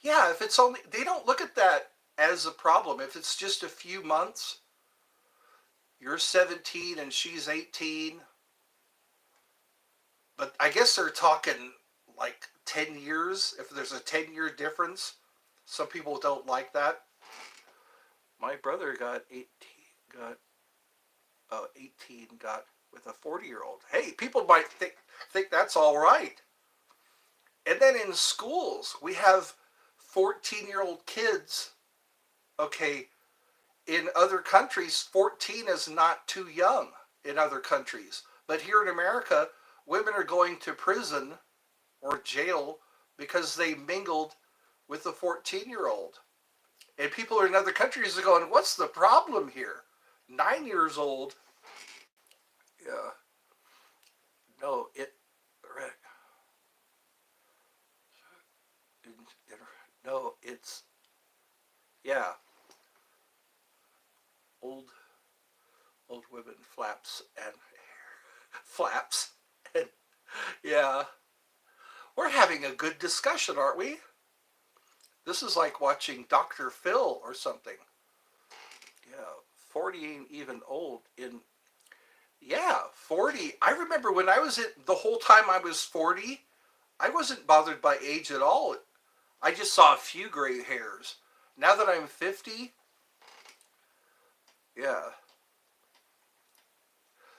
Yeah, if it's only, they don't look at that as a problem. If it's just a few months, you're 17 and she's 18, but I guess they're talking like 10 years. If there's a 10-year difference, some people don't like that. My brother got 18, got with a 40-year-old. Hey, people might think that's all right. And then in schools, we have 14-year-old kids. Okay, in other countries, 14 is not too young in other countries. But here in America, women are going to prison or jail because they mingled with a 14-year-old. And people in other countries are going, what's the problem here? 9 years old. Yeah. No, no, it's, yeah, old, old women flaps and flaps. And yeah, we're having a good discussion, aren't we? This is like watching Dr. Phil or something. Yeah, 40 ain't even old in, yeah, 40. I remember when I was the whole time I was 40, I wasn't bothered by age at all. I just saw a few gray hairs. Now that I'm 50, yeah.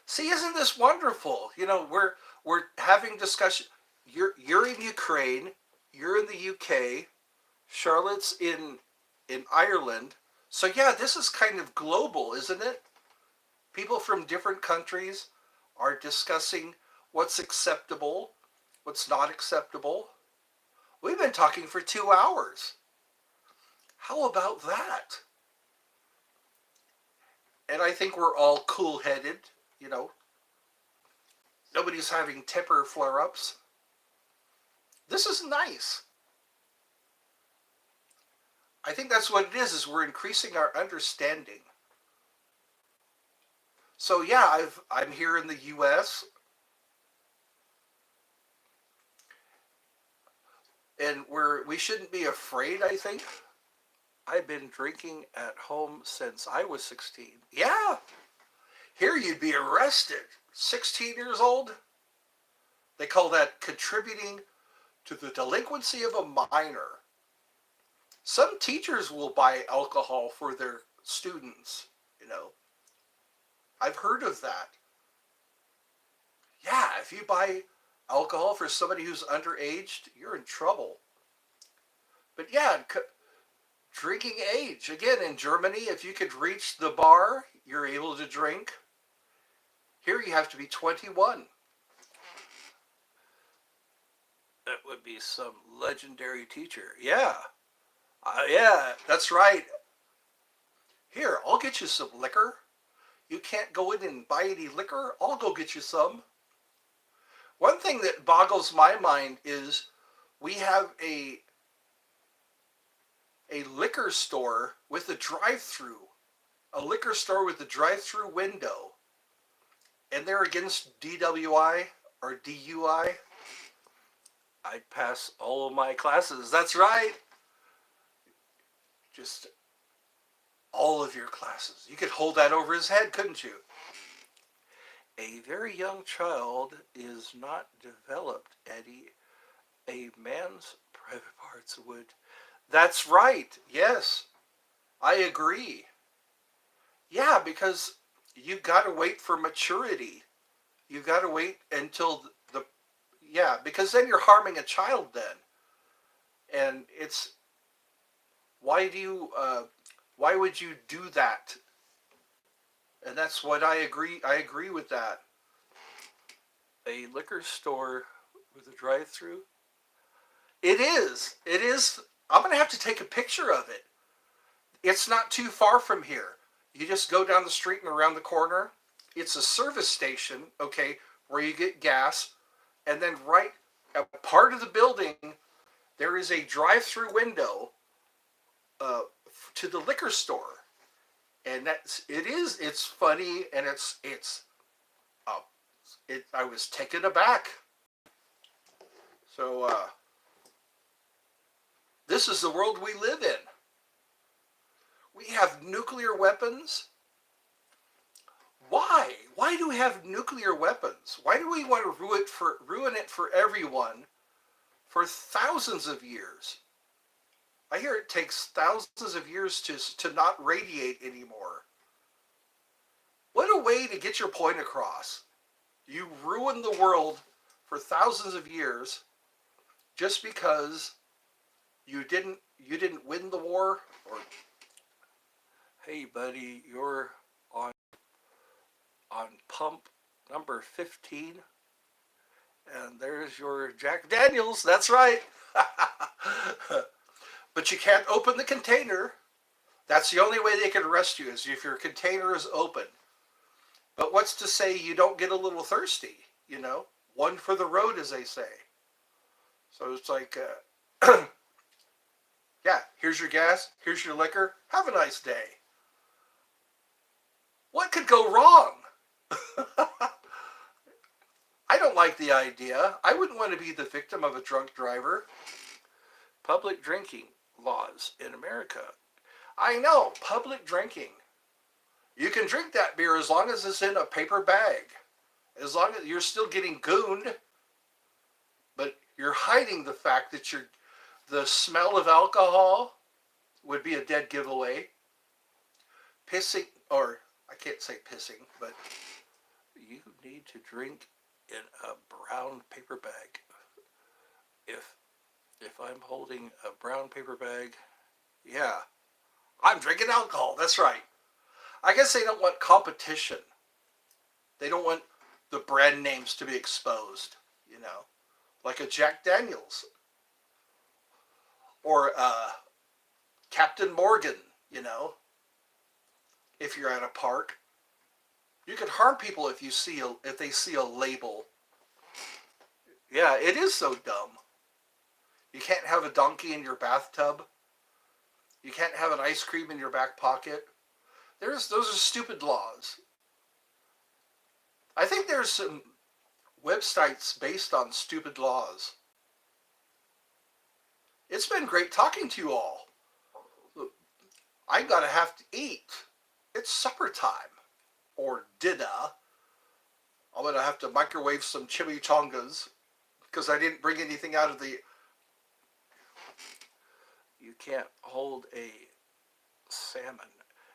See, isn't this wonderful? You know, we're having discussion. You're in Ukraine, you're in the UK, Charlotte's in Ireland. So yeah, this is kind of global, isn't it? People from different countries are discussing what's acceptable, what's not acceptable. We've been talking for 2 hours. How about that? And I think we're all cool-headed, you know. Nobody's having temper flare-ups. This is nice. I think that's what it is we're increasing our understanding. So yeah, I'm here in the US, and we shouldn't be afraid, I think. I've been drinking at home since I was 16. Yeah, here you'd be arrested. 16 years old? They call that contributing to the delinquency of a minor. Some teachers will buy alcohol for their students, you know. I've heard of that. Yeah, if you buy alcohol for somebody who's underage, you're in trouble. But yeah, drinking age. Again, in Germany, if you could reach the bar, you're able to drink. Here you have to be 21. That would be some legendary teacher. Yeah. Yeah, that's right. Here, I'll get you some liquor. You can't go in and buy any liquor? I'll go get you some. One thing that boggles my mind is we have a liquor store with a drive-through. A liquor store with a drive-through window. And they're against DWI or DUI. I pass all of my classes. That's right. Just all of your classes. You could hold that over his head, couldn't you? A very young child is not developed, Eddie. A man's private parts would. That's right. Yes, I agree. Yeah, because you've got to wait for maturity. You've got to wait until yeah, because then you're harming a child then. And it's, why do you, why would you do that? And that's what I agree with that. A liquor store with a drive-through? It is. It is. I'm going to have to take a picture of it. It's not too far from here. You just go down the street and around the corner. It's a service station, okay, where you get gas. And then right at part of the building, there is a drive-through window to the liquor store. And it's funny, and uh, I was taken aback. So, this is the world we live in. We have nuclear weapons. Why? Why do we have nuclear weapons? Why do we want to ruin it for everyone for thousands of years? I hear it takes thousands of years to not radiate anymore. What a way to get your point across. You ruin the world for thousands of years just because you didn't win the war. Or, hey buddy, you're on pump number 15, and there's your Jack Daniels. That's right. But you can't open the container. That's the only way they can arrest you, is if your container is open. But what's to say you don't get a little thirsty, you know? One for the road, as they say. So it's like, yeah, here's your gas, here's your liquor, have a nice day. What could go wrong? I don't like the idea. I wouldn't want to be the victim of a drunk driver. Public drinking laws in America. I know, public drinking. You can drink that beer as long as it's in a paper bag. As long as you're still getting gooned, but you're hiding the fact that the smell of alcohol would be a dead giveaway. Pissing, or I can't say pissing, but you need to drink in a brown paper bag. If I'm holding a brown paper bag, yeah, I'm drinking alcohol. That's right. I guess they don't want competition. They don't want the brand names to be exposed, you know, like a Jack Daniels or Captain Morgan, you know. If you're at a park, you can harm people if they see a label. Yeah, it is so dumb. You can't have a donkey in your bathtub. You can't have an ice cream in your back pocket. Those are stupid laws. I think there's some websites based on stupid laws. It's been great talking to you all. I'm gonna have to eat. It's supper time. Or dinner. I'm gonna have to microwave some chimichangas because I didn't bring anything out of the... You can't hold a salmon.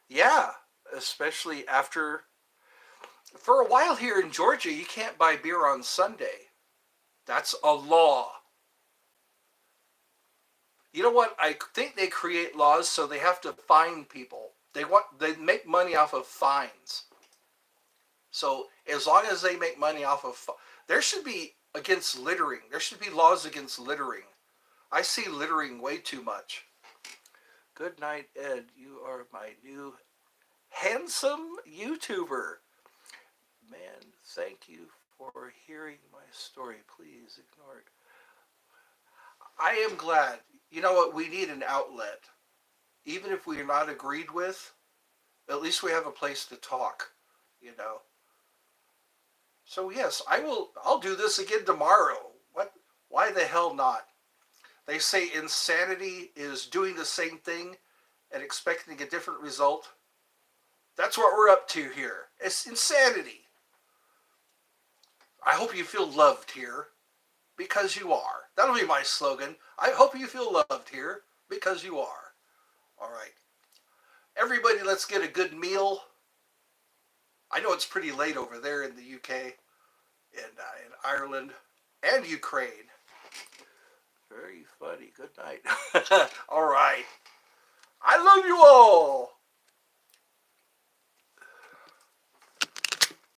Yeah, especially after... For a while here in Georgia, you can't buy beer on Sunday. That's a law. You know what? I think they create laws so they have to fine people. They make money off of fines. So as long as they make money off of... There should be against littering. There should be laws against littering. I see littering way too much. Good night, Ed. You are my new handsome YouTuber. Man, thank you for hearing my story. Please ignore it. I am glad. You know what? We need an outlet. Even if we're not agreed with, at least we have a place to talk, you know. So yes, I'll do this again tomorrow. What? Why the hell not? They say insanity is doing the same thing and expecting a different result. That's what we're up to here. It's insanity. I hope you feel loved here, because you are. That'll be my slogan. I hope you feel loved here, because you are. All right. Everybody, let's get a good meal. I know it's pretty late over there in the UK, in Ireland, and Ukraine. Very funny. Good night. All right. I love you all.